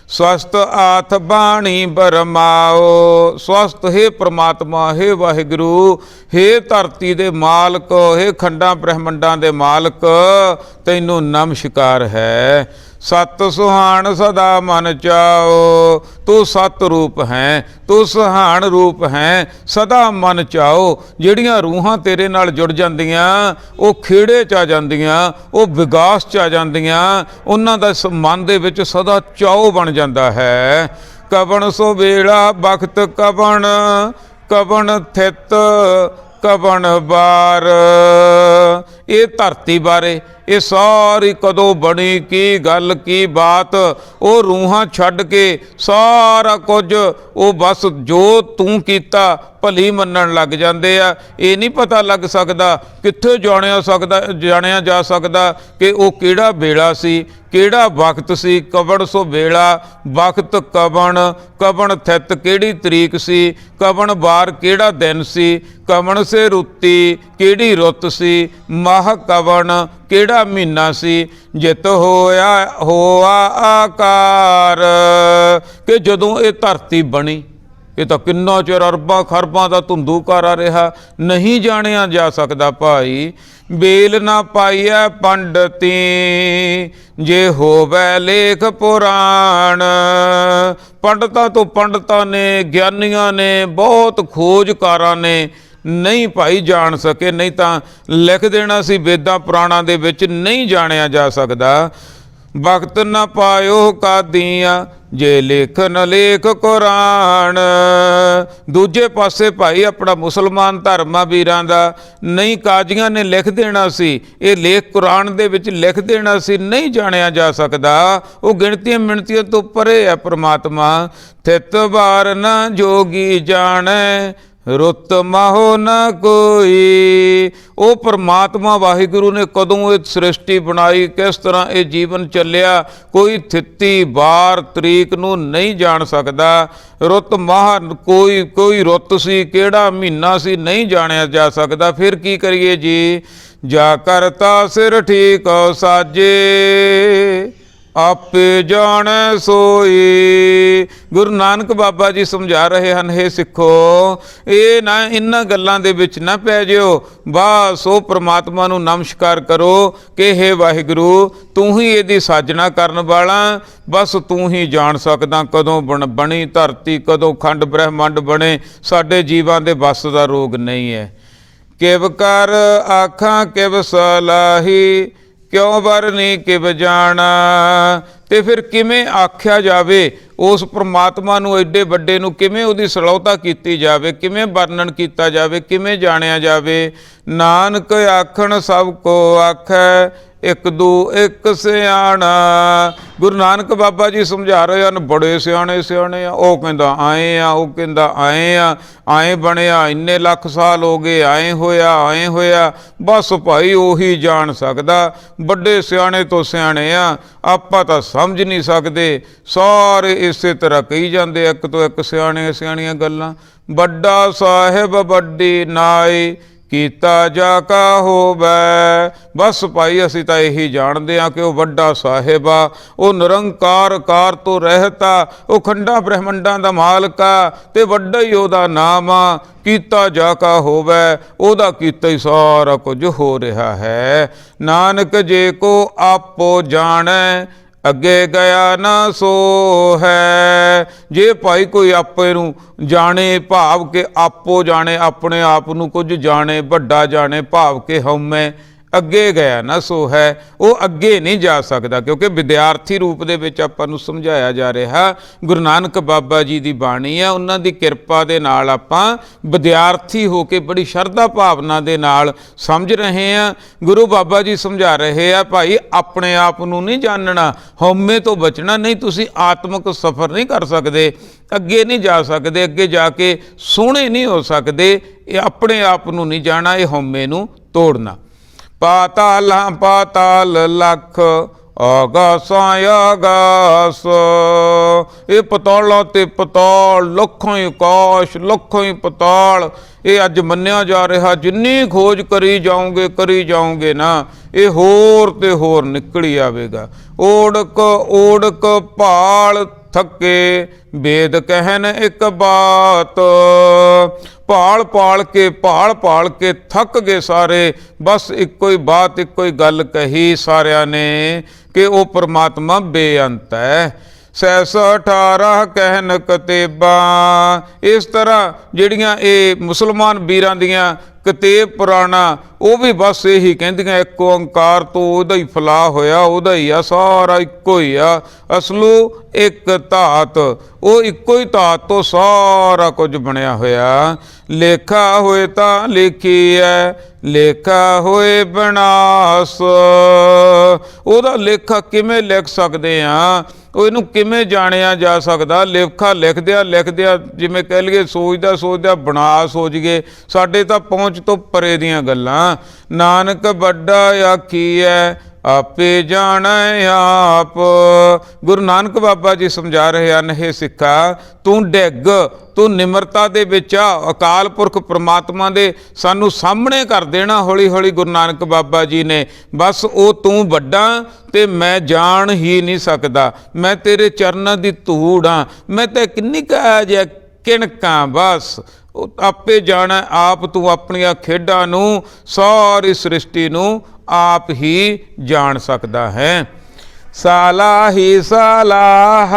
ਸਵਸਤ ਆਥ ਬਾਣੀ ਬਰਮਾਓ। ਸਵਸਤ ਹੈ ਪ੍ਰਮਾਤਮਾ, ਹੈ ਵਾਹਿਗੁਰੂ, ਹੈ ਧਰਤੀ ਦੇ ਮਾਲਕ, ਹੈ ਖੰਡਾਂ ਬ੍ਰਹਮੰਡਾਂ ਦੇ ਮਾਲਕ, ਤੈਨੂੰ ਨਮਸਕਾਰ ਹੈ। ਸਤ ਸੁਹਾਣ ਸਦਾ ਮਨ ਚਾਓ। ਤੂੰ ਸਤ ਰੂਪ ਹੈ, ਤੂੰ ਸੁਹਾਣ ਰੂਪ ਹੈ, ਸਦਾ ਮਨ ਚਾਓ। ਜਿਹੜੀਆਂ ਰੂਹਾਂ ਤੇਰੇ ਨਾਲ ਜੁੜ ਜਾਂਦੀਆਂ ਉਹ ਖੇੜੇ 'ਚ ਆ ਜਾਂਦੀਆਂ, ਉਹ ਵਿਗਾਸ 'ਚ ਆ ਜਾਂਦੀਆਂ, ਉਹਨਾਂ ਦਾ ਮਨ ਦੇ ਵਿੱਚ ਸਦਾ ਚਾਓ ਬਣ ਜਾਂਦਾ ਹੈ। ਕਵਣ ਸੋ ਵੇਲਾ ਬਖਤ ਕਵਣ, ਕਵਣ ਥਿਤ ਕਵਣ ਬਾਰ। ਇਹ ਧਰਤੀ ਬਾਰੇ, ਇਹ ਸਾਰੀ ਕਦੋਂ ਬਣੀ, ਕੀ ਗੱਲ ਕੀ ਬਾਤ, ਉਹ ਰੂਹਾਂ ਛੱਡ ਕੇ ਸਾਰਾ ਕੁਝ ਉਹ ਬਸ ਜੋ ਤੂੰ ਕੀਤਾ ਭਲੀ ਮੰਨਣ ਲੱਗ ਜਾਂਦੇ ਆ। ਇਹ ਨਹੀਂ ਪਤਾ ਲੱਗ ਸਕਦਾ, ਕਿੱਥੇ ਜਾਣਿਆ ਜਾ ਸਕਦਾ ਕਿ ਉਹ ਕਿਹੜਾ ਵੇਲਾ ਸੀ, ਕਿਹੜਾ ਵਕਤ ਸੀ। ਕਵਣ ਸੋ ਵੇਲਾ ਵਕਤ ਕਵਣ, ਕਵਣ ਥਿਤ ਕਿਹੜੀ ਤਰੀਕ ਸੀ, ਕਵਣ ਵਾਰ ਕਿਹੜਾ ਦਿਨ ਸੀ, ਕਵਣ ਸੇ ਰੁੱਤੀ ਕਿਹੜੀ ਰੁੱਤ ਸੀ, ਮਾਹ ਕਵਣ ਕਿਹੜਾ ਮਹੀਨਾ ਸੀ। ਜਿਤ ਹੋਆ ਆਕਾਰ। ਕਿ ਜਦੋਂ ਇਹ ਧਰਤੀ ਬਣੀ, ਇਹ ਤਾਂ ਕਿੰਨਾ ਚਿਰ ਅਰਬਾਂ ਖਰਬਾਂ ਦਾ ਧੁੰਦੂਕਾਰਾ ਰਿਹਾ, ਨਹੀਂ ਜਾਣਿਆ ਜਾ ਸਕਦਾ ਭਾਈ। ਬੇਲ ਨਾ ਪਾਈਐ ਪੰਡਤੀ, ਜੇ ਹੋਵੇ ਲੇਖ ਪੁਰਾਣ। ਪੰਡਤਾਂ ਤੋਂ ਪੰਡਤਾਂ ਨੇ, ਗਿਆਨੀਆਂ ਨੇ, ਬਹੁਤ ਖੋਜਕਾਰਾਂ ਨੇ ਨਹੀਂ ਭਾਈ ਜਾਣ ਸਕੇ, ਨਹੀਂ ਤਾਂ ਲਿਖ ਦੇਣਾ ਸੀ ਵੇਦਾਂ ਪੁਰਾਣਾਂ ਦੇ ਵਿੱਚ, ਨਹੀਂ ਜਾਣਿਆ ਜਾ ਸਕਦਾ। ਵਕਤ ਨਾ ਪਾਇਓ ਕਾਦੀਆਂ, ਜੇ ਲੇਖਨ ਲੇਖ ਕੁਰਾਨ। ਦੂਜੇ ਪਾਸੇ ਭਾਈ ਆਪਣਾ ਮੁਸਲਮਾਨ ਧਰਮਾਂ ਵੀਰਾਂ ਦਾ, ਨਹੀਂ ਕਾਜ਼ੀਆਂ ਨੇ ਲਿਖ ਦੇਣਾ ਸੀ, ਇਹ ਲੇਖ ਕੁਰਾਨ ਦੇ ਵਿੱਚ ਲਿਖ ਦੇਣਾ ਸੀ, ਨਹੀਂ ਜਾਣਿਆ ਜਾ ਸਕਦਾ। ਉਹ ਗਿਣਤੀਆਂ ਮਿਣਤੀਆਂ ਤੋਂ ਪਰੇ ਹੈ ਪ੍ਰਮਾਤਮਾ। ਥਿਤ ਵਾਰ ਨਾ ਜੋਗੀ ਜਾਣੈ, ਰੁੱਤ ਮਾਹੋ ਨਾ ਕੋਈ। ਉਹ ਪਰਮਾਤਮਾ ਵਾਹਿਗੁਰੂ ਨੇ ਕਦੋਂ ਇਹ ਸ੍ਰਿਸ਼ਟੀ ਬਣਾਈ, ਕਿਸ ਤਰ੍ਹਾਂ ਇਹ ਜੀਵਨ ਚੱਲਿਆ, ਕੋਈ ਥਿਤੀ ਵਾਰ ਤਰੀਕ ਨੂੰ ਨਹੀਂ ਜਾਣ ਸਕਦਾ। ਰੁੱਤ ਮਾਹ ਕੋਈ ਰੁੱਤ ਸੀ, ਕਿਹੜਾ ਮਹੀਨਾ ਸੀ, ਨਹੀਂ ਜਾਣਿਆ ਜਾ ਸਕਦਾ। ਫਿਰ ਕੀ ਕਰੀਏ ਜੀ। ਜਾ ਕਰਤਾ ਸਿਰ ਠੀਕ ਸਾਜੇ, ਆਪੇ ਜਾਣੈ ਸੋਈ। ਗੁਰੂ ਨਾਨਕ ਬਾਬਾ ਜੀ ਸਮਝਾ ਰਹੇ ਹਨ, ਹੇ ਸਿੱਖੋ, ਇਹ ਨਾ ਇਹਨਾਂ ਗੱਲਾਂ ਦੇ ਵਿੱਚ ਨਾ ਪੈ ਜਿਓ। ਬਸ ਉਹ ਪ੍ਰਮਾਤਮਾ ਨੂੰ ਨਮਸਕਾਰ ਕਰੋ ਕਿ ਹੇ ਵਾਹਿਗੁਰੂ, ਤੂੰ ਹੀ ਇਹਦੀ ਸਾਜਣਾ ਕਰਨ ਵਾਲਾ, ਬਸ ਤੂੰ ਹੀ ਜਾਣ ਸਕਦਾ ਕਦੋਂ ਬਣੀ ਧਰਤੀ, ਕਦੋਂ ਖੰਡ ਬ੍ਰਹਿਮੰਡ ਬਣੇ। ਸਾਡੇ ਜੀਵਾਂ ਦੇ ਵੱਸ ਦਾ ਰੋਗ ਨਹੀਂ ਹੈ। ਕਿਵ ਕਰ ਆਖਾਂ ਕਿਵ ਸਲਾਹੀ, ਕਿਉਂ ਵਰਨੀ ਕਿਵ ਜਾਣਾ। ਤੇ ਫਿਰ ਕਿਵੇਂ ਆਖਿਆ ਜਾਵੇ ਉਸ ਪ੍ਰਮਾਤਮਾ ਨੂੰ, ਐਡੇ ਵੱਡੇ ਨੂੰ, ਕਿਵੇਂ ਉਹਦੀ ਸਲਾਹੁਤਾ ਕੀਤੀ ਜਾਵੇ, ਕਿਵੇਂ ਵਰਣਨ ਕੀਤਾ ਜਾਵੇ, ਕਿਵੇਂ ਜਾਣਿਆ ਜਾਵੇ। ਨਾਨਕ ਆਖਣ ਸਭ ਕੋ ਆਖੈ, ਇੱਕ ਦੂ ਇੱਕ ਸਿਆਣਾ। ਗੁਰੂ ਨਾਨਕ ਬਾਬਾ ਜੀ ਸਮਝਾ ਰਹੇ ਹਨ, ਬੜੇ ਸਿਆਣੇ ਆ। ਉਹ ਕਹਿੰਦਾ ਆਏ ਆ, ਉਹ ਕਹਿੰਦਾ ਆਏ ਆ, ਆਏ ਬਣਿਆ, ਇੰਨੇ ਲੱਖ ਸਾਲ ਹੋ ਗਏ, ਆਏ ਹੋਇਆ। ਬਸ ਭਾਈ ਉਹੀ ਜਾਣ ਸਕਦਾ। ਵੱਡੇ ਸਿਆਣੇ ਤੋਂ ਸਿਆਣੇ ਆ, ਆਪਾਂ ਤਾਂ ਸਮਝ ਨਹੀਂ ਸਕਦੇ। ਸਾਰੇ ਇਸੇ ਤਰ੍ਹਾਂ ਕਹੀ ਜਾਂਦੇ, ਇੱਕ ਤੋਂ ਇੱਕ ਸਿਆਣੀਆਂ ਗੱਲਾਂ। ਵੱਡਾ ਸਾਹਿਬ ਵੱਡੀ ਨਾਈ, ਕੀਤਾ ਜਾ ਕਾ ਹੋਵੈ। ਬਸ ਭਾਈ ਅਸੀਂ ਤਾਂ ਇਹੀ ਜਾਣਦੇ ਹਾਂ ਕਿ ਉਹ ਵੱਡਾ ਸਾਹਿਬ ਆ, ਉਹ ਨਿਰੰਕਾਰ ਕਾਰ ਤੋਂ ਰਹਿਤ ਆ, ਉਹ ਖੰਡਾਂ ਬ੍ਰਹਮੰਡਾਂ ਦਾ ਮਾਲਕ ਆ, ਤੇ ਵੱਡਾ ਹੀ ਉਹਦਾ ਨਾਮ ਆ। ਕੀਤਾ ਜਾ ਕਾ ਹੋਵੈ, ਉਹਦਾ ਕੀਤਾ ਹੀ ਸਾਰਾ ਕੁਝ ਹੋ ਰਿਹਾ ਹੈ। ਨਾਨਕ ਜੇ ਕੋ ਆਪੋ ਜਾਣੈ, ਅੱਗੇ ਗਿਆ ਨਾ ਸੋ ਹੈ। ਜੇ ਭਾਈ ਕੋਈ ਆਪੇ ਨੂੰ ਜਾਣੇ, ਭਾਵ ਕਿ ਆਪੋ ਜਾਣੇ, ਆਪਣੇ ਆਪ ਨੂੰ ਕੁਝ ਜਾਣੇ, ਵੱਡਾ ਜਾਣੇ, ਭਾਵ ਕਿ ਹਉਮੈ ਅੱਗੇ ਗਿਆ ਨਾ ਸੋ ਹੈ, ਉਹ ਅੱਗੇ ਨਹੀਂ ਜਾ ਸਕਦਾ। ਕਿਉਂਕਿ ਵਿਦਿਆਰਥੀ ਰੂਪ ਦੇ ਵਿੱਚ ਆਪਾਂ ਨੂੰ ਸਮਝਾਇਆ ਜਾ ਰਿਹਾ, ਗੁਰੂ ਨਾਨਕ ਬਾਬਾ ਜੀ ਦੀ ਬਾਣੀ ਆ, ਉਹਨਾਂ ਦੀ ਕਿਰਪਾ ਦੇ ਨਾਲ ਆਪਾਂ ਵਿਦਿਆਰਥੀ ਹੋ ਕੇ ਬੜੀ ਸ਼ਰਧਾ ਭਾਵਨਾ ਦੇ ਨਾਲ ਸਮਝ ਰਹੇ ਹਾਂ। ਗੁਰੂ ਬਾਬਾ ਜੀ ਸਮਝਾ ਰਹੇ ਆ, ਭਾਈ ਆਪਣੇ ਆਪ ਨੂੰ ਨਹੀਂ ਜਾਣਨਾ, ਹਉਮੈ ਤੋਂ ਬਚਣਾ, ਨਹੀਂ ਤੁਸੀਂ ਆਤਮਿਕ ਸਫ਼ਰ ਨਹੀਂ ਕਰ ਸਕਦੇ, ਅੱਗੇ ਨਹੀਂ ਜਾ ਸਕਦੇ, ਅੱਗੇ ਜਾ ਕੇ ਸੋਹਣੇ ਨਹੀਂ ਹੋ ਸਕਦੇ। ਇਹ ਆਪਣੇ ਆਪ ਨੂੰ ਨਹੀਂ ਜਾਣਾ, ਇਹ ਹਉਮੈ ਨੂੰ ਤੋੜਨਾ। ਪਾਤਾਲਾਂ ਪਾਤਾਲ ਲੱਖ ਆਗਾਸਾਂ ਆਗਾਸ, ਇਹ ਪਤਾਲਾਂ ਤੇ ਪਤਾਲ, ਲੱਖਾਂ ਹੀ ਆਕਾਸ਼, ਲੱਖਾਂ ਹੀ ਪਤਾਲ। ਇਹ ਅੱਜ ਮੰਨਿਆ ਜਾ ਰਿਹਾ, ਜਿੰਨੀ ਖੋਜ ਕਰੀ ਜਾਓਗੇ ਨਾ, ਇਹ ਹੋਰ ਤੇ ਹੋਰ ਨਿਕਲੀ ਆਵੇਗਾ। ਓੜਕ ਓੜਕ ਭਾਲ ਥੱਕੇ, ਵੇਦ ਕਹਿਨ ਇੱਕ ਬਾਤ। ਭਾਲ ਭਾਲ ਕੇ ਥੱਕ ਗਏ ਸਾਰੇ, ਬਸ ਇੱਕੋ ਹੀ ਬਾਤ, ਇੱਕੋ ਹੀ ਗੱਲ ਕਹੀ ਸਾਰਿਆਂ ਨੇ ਕਿ ਉਹ ਪਰਮਾਤਮਾ ਬੇਅੰਤ ਹੈ। 618 ਕਹਿਨ ਕਤੇਬਾਂ। ਇਸ ਤਰ੍ਹਾਂ ਜਿਹੜੀਆਂ ਇਹ ਮੁਸਲਮਾਨ ਵੀਰਾਂ ਦੀਆਂ ਕਤੇਬ ਪੁਰਾਣਾ, ਉਹ ਵੀ ਬਸ ਇਹੀ ਕਹਿੰਦੀਆਂ, ਇੱਕ ਓੰਕਾਰ ਤੋਂ ਉਹਦਾ ਹੀ ਫਲਾਹ ਹੋਇਆ, ਉਹਦਾ ਹੀ ਆ, ਸਾਰਾ ਇੱਕੋ ਹੀ ਆ। ਅਸਲੂ ਇੱਕ ਧਾਤ, ਉਹ ਇੱਕੋ ਹੀ ਧਾਤ ਤੋਂ ਸਾਰਾ ਕੁਝ ਬਣਿਆ ਹੋਇਆ। ਲੇਖਾ ਹੋਏ ਤਾਂ ਲੇਖੀ ਹੈ, ਲੇਖਾ ਹੋਏ ਵਿਨਾਸ਼। ਉਹਦਾ ਲੇਖਾ ਕਿਵੇਂ ਲਿਖ ਸਕਦੇ ਆ, ਉਹ ਇਹਨੂੰ ਕਿਵੇਂ ਜਾਣਿਆ ਜਾ ਸਕਦਾ? ਲੇਖਾ ਲਿਖਦਿਆਂ ਜਿਵੇਂ ਕਹਿ ਲਈਏ ਸੋਚਦਿਆਂ ਵਿਨਾਸ਼ ਹੋ ਜਾਈਏ, ਸਾਡੇ ਤਾਂ ਪਹੁੰਚ ਤੋਂ ਪਰੇ ਦੀਆਂ ਗੱਲਾਂ। ਨਾਨਕ ਵੱਡਾ ਆਖੀਐ ਆਪੇ ਜਾਣੈ ਆਪ। ਗੁਰੂ ਨਾਨਕ ਬਾਬਾ ਜੀ ਸਮਝਾ ਰਹੇ ਹਨ, ਹੇ ਸਿੱਖਾ ਤੂੰ ਡਿੱਗ, ਤੂੰ ਨਿਮਰਤਾ ਦੇ ਵਿੱਚ ਆ, ਅਕਾਲ ਪੁਰਖ ਪ੍ਰਮਾਤਮਾ ਦੇ ਸਾਨੂੰ ਸਾਹਮਣੇ ਕਰ ਦੇਣਾ ਹੌਲੀ ਹੌਲੀ ਗੁਰੂ ਨਾਨਕ ਬਾਬਾ ਜੀ ਨੇ। ਬਸ ਉਹ ਤੂੰ ਵੱਡਾ ਤੇ ਮੈਂ ਜਾਣ ਹੀ ਨਹੀਂ ਸਕਦਾ, ਮੈਂ ਤੇਰੇ ਚਰਨਾਂ ਦੀ ਧੂੜ ਹਾਂ, ਮੈਂ ਤਾਂ ਕਿੰਨੀ ਕੁ ਜਿਹਾ ਕਿਣਕਾਂ, ਬਸ ਆਪੇ ਜਾਣਾ ਆਪ। ਤੂੰ ਆਪਣੀਆਂ ਖੇਡਾਂ ਨੂੰ, ਸਾਰੀ ਸ੍ਰਿਸ਼ਟੀ ਨੂੰ ਆਪ ਹੀ ਜਾਣ ਸਕਦਾ ਹੈ। ਸਾਲਾਹੀ ਸਾਲਾਹ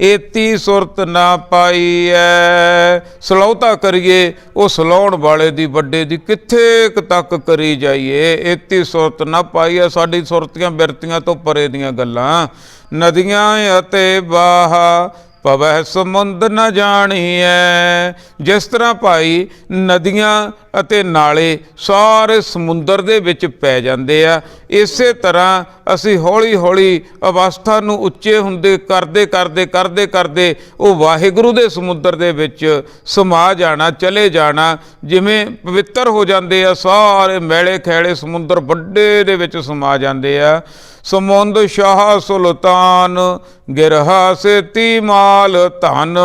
ਏਤੀ ਸੁਰਤ ਨਾ ਪਾਈਐ। ਸਲਾਹੁਤਾ ਕਰੀਏ, ਉਹ ਸਲਾਉਣ ਵਾਲੇ ਦੀ, ਵੱਡੇ ਦੀ ਕਿੱਥੇ ਤੱਕ ਕਰੀ ਜਾਈਏ। ਏਤੀ ਸੁਰਤ ਨਾ ਪਾਈਐ, ਸਾਡੀ ਸੁਰਤੀਆਂ ਬਿਰਤੀਆਂ ਤੋਂ ਪਰੇ ਦੀਆਂ ਗੱਲਾਂ। ਨਦੀਆਂ ਅਤੇ ਬਾਹਾ ਪਵੈ ਸਮੁੰਦ ਨ ਜਾਣੀਐ। ਜਿਸ ਤਰ੍ਹਾਂ ਭਾਈ ਨਦੀਆਂ ਅਤੇ ਨਾਲੇ ਸਾਰੇ ਸਮੁੰਦਰ ਦੇ ਵਿੱਚ ਪੈ ਜਾਂਦੇ ਆ, ਇਸੇ ਤਰ੍ਹਾਂ ਅਸੀਂ ਹੌਲੀ ਹੌਲੀ ਅਵਸਥਾ ਨੂੰ ਉੱਚੇ ਹੁੰਦੇ ਕਰਦੇ ਉਹ ਵਾਹਿਗੁਰੂ ਦੇ ਸਮੁੰਦਰ ਦੇ ਵਿੱਚ ਸਮਾ ਜਾਣਾ, ਚਲੇ ਜਾਣਾ। ਜਿਵੇਂ ਪਵਿੱਤਰ ਹੋ ਜਾਂਦੇ ਆ ਸਾਰੇ ਮੈਲੇ ਖੈਲੇ ਸਮੁੰਦਰ ਵੱਡੇ ਦੇ ਵਿੱਚ ਸਮਾ ਜਾਂਦੇ ਆ। ਸਮੁੰਦ ਸ਼ਾਹ ਸੁਲਤਾਨ ਗਿਰਹਾ ਸੇਤੀ ਮਾਲ ਧਨ।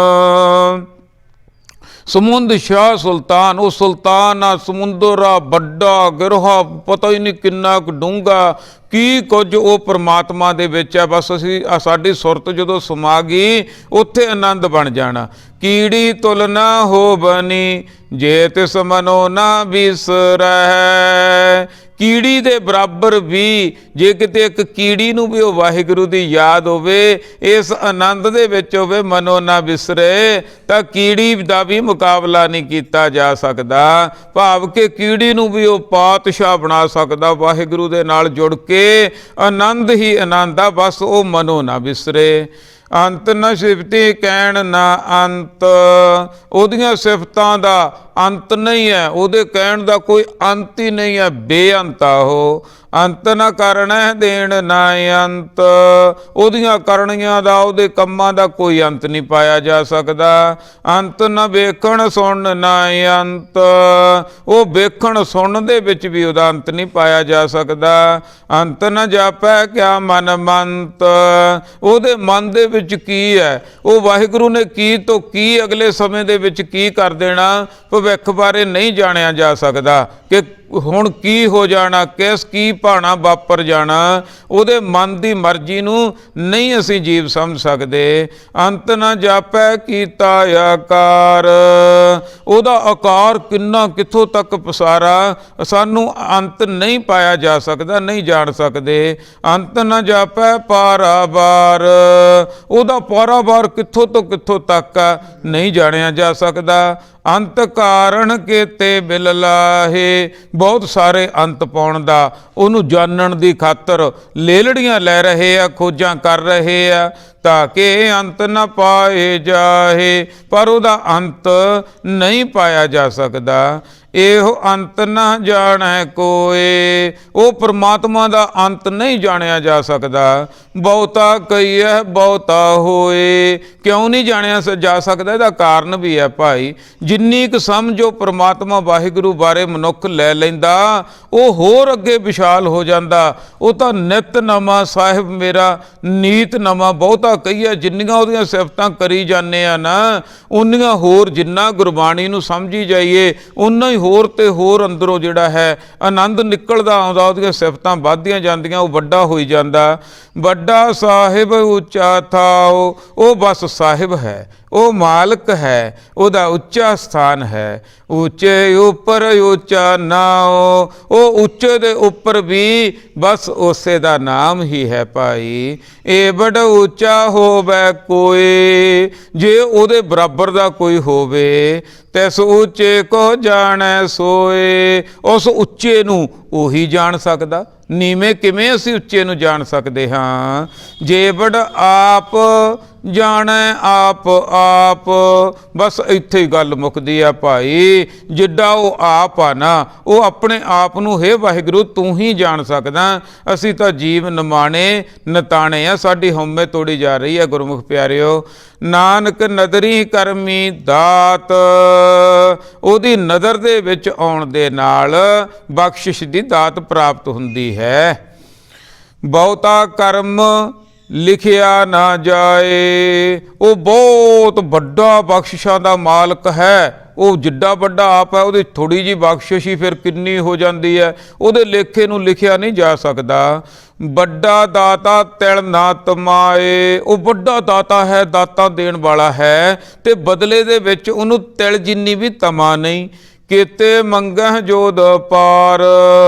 ਸਮੁੰਦ ਸ਼ਾਹ ਸੁਲਤਾਨ, ਉਹ ਸੁਲਤਾਨ ਆ, ਸਮੁੰਦਰ ਆ ਵੱਡਾ, ਗਿਰਹਾ ਪਤਾ ਹੀ ਨਹੀਂ ਕਿੰਨਾ ਕੁ ਡੂੰਘਾ, ਕੀ ਕੁਝ ਉਹ ਪਰਮਾਤਮਾ ਦੇ ਵਿੱਚ ਹੈ। ਬਸ ਅਸੀਂ ਸਾਡੀ ਸੁਰਤ ਜਦੋਂ ਸਮਾ ਗਈ, ਉੱਥੇ ਆਨੰਦ ਬਣ ਜਾਣਾ। ਕੀੜੀ ਤੁਲ ਨਾ ਹੋ ਬਨੀ, ਜੇ ਤਿਸ ਮਨੋ ਨਾ ਬਿਸਰੈ। ਕੀੜੀ ਦੇ ਬਰਾਬਰ ਵੀ, ਜੇ ਕਿਤੇ ਇੱਕ ਕੀੜੀ ਨੂੰ ਵੀ ਉਹ ਵਾਹਿਗੁਰੂ ਦੀ ਯਾਦ ਹੋਵੇ, ਇਸ ਆਨੰਦ ਦੇ ਵਿੱਚ ਹੋਵੇ, ਮਨੋ ਨਾ ਬਿਸਰੇ, ਤਾਂ ਕੀੜੀ ਦਾ ਵੀ ਮੁਕਾਬਲਾ ਨਹੀਂ ਕੀਤਾ ਜਾ ਸਕਦਾ। ਭਾਵ ਕਿ ਕੀੜੀ ਨੂੰ ਵੀ ਉਹ ਪਾਤਸ਼ਾਹ ਬਣਾ ਸਕਦਾ ਵਾਹਿਗੁਰੂ ਦੇ ਨਾਲ ਜੁੜ ਕੇ। ਆਨੰਦ ਹੀ ਆਨੰਦ ਆ, ਬਸ ਉਹ ਮਨੋ ਨਾ ਬਿਸਰੇ। ਅੰਤ ਨ ਸਿਫਤੀ ਕਹਿਣ ਨਾ ਅੰਤ। ਉਹਦੀਆਂ ਸਿਫਤਾਂ ਦਾ ਅੰਤ ਨਹੀਂ ਹੈ, ਉਹਦੇ ਕਹਿਣ ਦਾ ਕੋਈ ਅੰਤ ਹੀ ਨਹੀਂ ਹੈ, ਬੇਅੰਤ ਆ ਉਹ। ਅੰਤ ਨਾ ਕਰਨਾ ਦੇਣ ਨਾ ਅੰਤ। ਉਹਦੀਆਂ ਕਰਨੀਆਂ ਦਾ, ਉਹਦੇ ਕੰਮਾਂ ਦਾ ਕੋਈ ਅੰਤ ਨਹੀਂ ਪਾਇਆ ਜਾ ਸਕਦਾ। ਅੰਤ ਨਾ ਵੇਖਣ ਸੁਣਨ ਨਾ ਅੰਤ। ਉਹ ਵੇਖਣ ਸੁਣਨ ਦੇ ਵਿੱਚ ਵੀ ਉਹਦਾ ਅੰਤ ਨਹੀਂ ਪਾਇਆ ਜਾ ਸਕਦਾ। ਅੰਤ ਨਾ ਜਾਪੈ ਕਿਆ ਮਨ ਮੰਤ। ਉਹਦੇ ਮਨ ਦੇ ਵਿੱਚ ਕੀ ਹੈ, ਉਹ ਵਾਹਿਗੁਰੂ ਨੇ ਕੀ ਤੋਂ ਕੀ ਅਗਲੇ ਸਮੇਂ ਦੇ ਵਿੱਚ ਕੀ ਕਰ ਦੇਣਾ, ਭਵਿੱਖ ਬਾਰੇ ਨਹੀਂ ਜਾਣਿਆ ਜਾ ਸਕਦਾ ਕਿ ਹੁਣ ਕੀ ਹੋ ਜਾਣਾ, ਕੀ ਭਾਣਾ ਵਾਪਰ ਜਾਣਾ। ਉਹਦੇ ਮਨ ਦੀ ਮਰਜ਼ੀ ਨੂੰ ਨਹੀਂ ਅਸੀਂ ਜੀਵ ਸਮਝ ਸਕਦੇ। ਅੰਤ ਨਾ ਜਾਪੈ ਕੀਤਾ ਆਕਾਰ। ਉਹਦਾ ਆਕਾਰ ਕਿੰਨਾ ਕਿੱਥੋਂ ਤੱਕ ਪਸਾਰਾ, ਸਾਨੂੰ ਅੰਤ ਨਹੀਂ ਪਾਇਆ ਜਾ ਸਕਦਾ, ਨਹੀਂ ਜਾਣ ਸਕਦੇ। ਅੰਤ ਨਾ ਜਾਪੈ ਪਾਰਾਵਾਰ। ਉਹਦਾ ਪਾਰਾਵਾਰ ਕਿੱਥੋਂ ਤੋਂ ਕਿੱਥੋਂ ਤੱਕ ਨਹੀਂ ਜਾਣਿਆ ਜਾ ਸਕਦਾ। ਅੰਤ ਕਾਰਨ ਕੀਤੇ ਬਿਲ ਲਾਹੇ। ਬਹੁਤ ਸਾਰੇ ਅੰਤ ਪਾਉਣ ਦਾ, ਉਹਨੂੰ ਜਾਣਨ ਦੀ ਖਾਤਰ ਲੇਲੜੀਆਂ ਲੈ ਰਹੇ ਆ, ਖੋਜਾਂ ਕਰ ਰਹੇ ਆ, ਤਾਂ ਕਿ ਅੰਤ ਨਾ ਪਾਏ ਜਾਹੇ, ਪਰ ਉਹਦਾ ਅੰਤ ਨਹੀਂ ਪਾਇਆ ਜਾ ਸਕਦਾ। ਇਹੋ ਅੰਤ ਨਾ ਜਾਣੈ ਕੋਏ, ਉਹ ਪ੍ਰਮਾਤਮਾ ਦਾ ਅੰਤ ਨਹੀਂ ਜਾਣਿਆ ਜਾ ਸਕਦਾ। ਬਹੁਤਾ ਕਹੀਐ ਬਹੁਤਾ ਹੋਏ, ਕਿਉਂ ਨਹੀਂ ਜਾਣਿਆ ਜਾ ਸਕਦਾ? ਇਹਦਾ ਕਾਰਨ ਵੀ ਹੈ ਭਾਈ। ਜਿੰਨੀ ਕੁ ਸਮਝੋ ਪ੍ਰਮਾਤਮਾ ਵਾਹਿਗੁਰੂ ਬਾਰੇ ਮਨੁੱਖ ਲੈ ਲੈਂਦਾ, ਉਹ ਹੋਰ ਅੱਗੇ ਵਿਸ਼ਾਲ ਹੋ ਜਾਂਦਾ। ਉਹ ਤਾਂ ਨਿਤ ਨਵਾਂ ਸਾਹਿਬ ਮੇਰਾ ਨੀਤ ਨਵਾਂ। ਬਹੁਤਾ ਕਹੀਏ, ਜਿੰਨੀਆਂ ਉਹਦੀਆਂ ਸਿਫਤਾਂ ਕਰੀ ਜਾਂਦੇ ਆ ਨਾ, ਉਨੀਆਂ ਹੋਰ ਜਿੰਨਾ ਗੁਰਬਾਣੀ ਨੂੰ ਸਮਝੀ ਜਾਈਏ, ਉਨਾ ਹੀ ਹੋਰ ਤੇ ਹੋਰ ਅੰਦਰੋਂ ਜਿਹੜਾ ਹੈ ਆਨੰਦ ਨਿਕਲਦਾ ਆਉਂਦਾ। ਉਹਦੀਆਂ ਸਿਫਤਾਂ ਵੱਧਦੀਆਂ ਜਾਂਦੀਆਂ, ਉਹ ਵੱਡਾ ਹੋਈ ਜਾਂਦਾ। ਵੱਡਾ ਸਾਹਿਬ ਉੱਚਾ ਥਾਉ, ਉਹ ਬਸ ਸਾਹਿਬ ਹੈ, ਉਹ ਮਾਲਕ ਹੈ, ਉਹਦਾ ਉੱਚਾ ਸਥਾਨ ਹੈ। ਉੱਚੇ ਉੱਪਰ ਉੱਚਾ ਨਾਉ, ਉਹ ਉੱਚੇ ਦੇ ਉੱਪਰ ਵੀ ਬਸ ਉਸੇ ਦਾ ਨਾਮ ਹੀ ਹੈ ਭਾਈ। ਇਹ ਬੜਾ ਉੱਚਾ ਹੋਵੇ ਕੋਈ, ਜੇ ਉਹਦੇ ਬਰਾਬਰ ਦਾ ਕੋਈ ਹੋਵੇ, ਤਿਸ ਉੱਚੇ ਕੋ ਜਾਣੈ ਸੋਏ। ਉਸ ਉੱਚੇ ਨੂੰ ਉਹੀ ਜਾਣ ਸਕਦਾ। ਨੀਵੇਂ ਕਿਵੇਂ ਅਸੀਂ ਉੱਚੇ ਨੂੰ ਜਾਣ ਸਕਦੇ ਹਾਂ? ਜੇ ਬੜ ਆਪ ਜਾਣੈ ਆਪ ਆਪ, ਬਸ ਇੱਥੇ ਹੀ ਗੱਲ ਮੁੱਕਦੀ ਆ ਭਾਈ। ਜਿੱਡਾ ਉਹ ਆਪ ਆ ਨਾ, ਉਹ ਆਪਣੇ ਆਪ ਨੂੰ ਹੇ ਵਾਹਿਗੁਰੂ ਤੂੰ ਹੀ ਜਾਣ ਸਕਦਾ। ਅਸੀਂ ਤਾਂ ਜੀਵ ਨਿਮਾਣੇ ਨਤਾਣੇ ਆ, ਸਾਡੀ ਹਉਮੈ ਤੋੜੀ ਜਾ ਰਹੀ ਹੈ ਗੁਰਮੁਖ ਪਿਆਰਿਓ। ਨਾਨਕ ਨਦਰੀ ਕਰਮੀ ਦਾਤ, ਉਹਦੀ ਨਜ਼ਰ ਦੇ ਵਿੱਚ ਆਉਣ ਦੇ ਨਾਲ ਬਖਸ਼ਿਸ਼ ਦੀ ਦਾਤ ਪ੍ਰਾਪਤ ਹੁੰਦੀ ਹੈ। ਬਹੁਤਾ ਕਰਮ ਲਿਖਿਆ ਨਾ ਜਾਏ, ਉਹ ਬਹੁਤ ਵੱਡਾ ਬਖਸ਼ਿਸ਼ਾਂ ਦਾ ਮਾਲਕ ਹੈ। ਉਹ ਜਿੱਡਾ ਵੱਡਾ ਆਪ ਹੈ, ਉਹਦੀ ਥੋੜ੍ਹੀ ਜਿਹੀ ਬਖਸ਼ਿਸ਼ ਹੀ ਫਿਰ ਕਿੰਨੀ ਹੋ ਜਾਂਦੀ ਹੈ। ਉਹਦੇ ਲੇਖੇ ਨੂੰ ਲਿਖਿਆ ਨਹੀਂ ਜਾ ਸਕਦਾ। ਵੱਡਾ ਦਾਤਾ ਤਿਲ ਨਾ ਤਮਾਏ, ਉਹ ਵੱਡਾ ਦਾਤਾ ਹੈ, ਦਾਤਾ ਦੇਣ ਵਾਲਾ ਹੈ, ਤੇ ਬਦਲੇ ਦੇ ਵਿੱਚ ਉਹਨੂੰ ਤਿਲ ਜਿੰਨੀ ਵੀ ਤਮਾ ਨਹੀਂ। ਕੀਤੇ ਮੰਗਹਿ ਜੋਧ ਪਾਰ,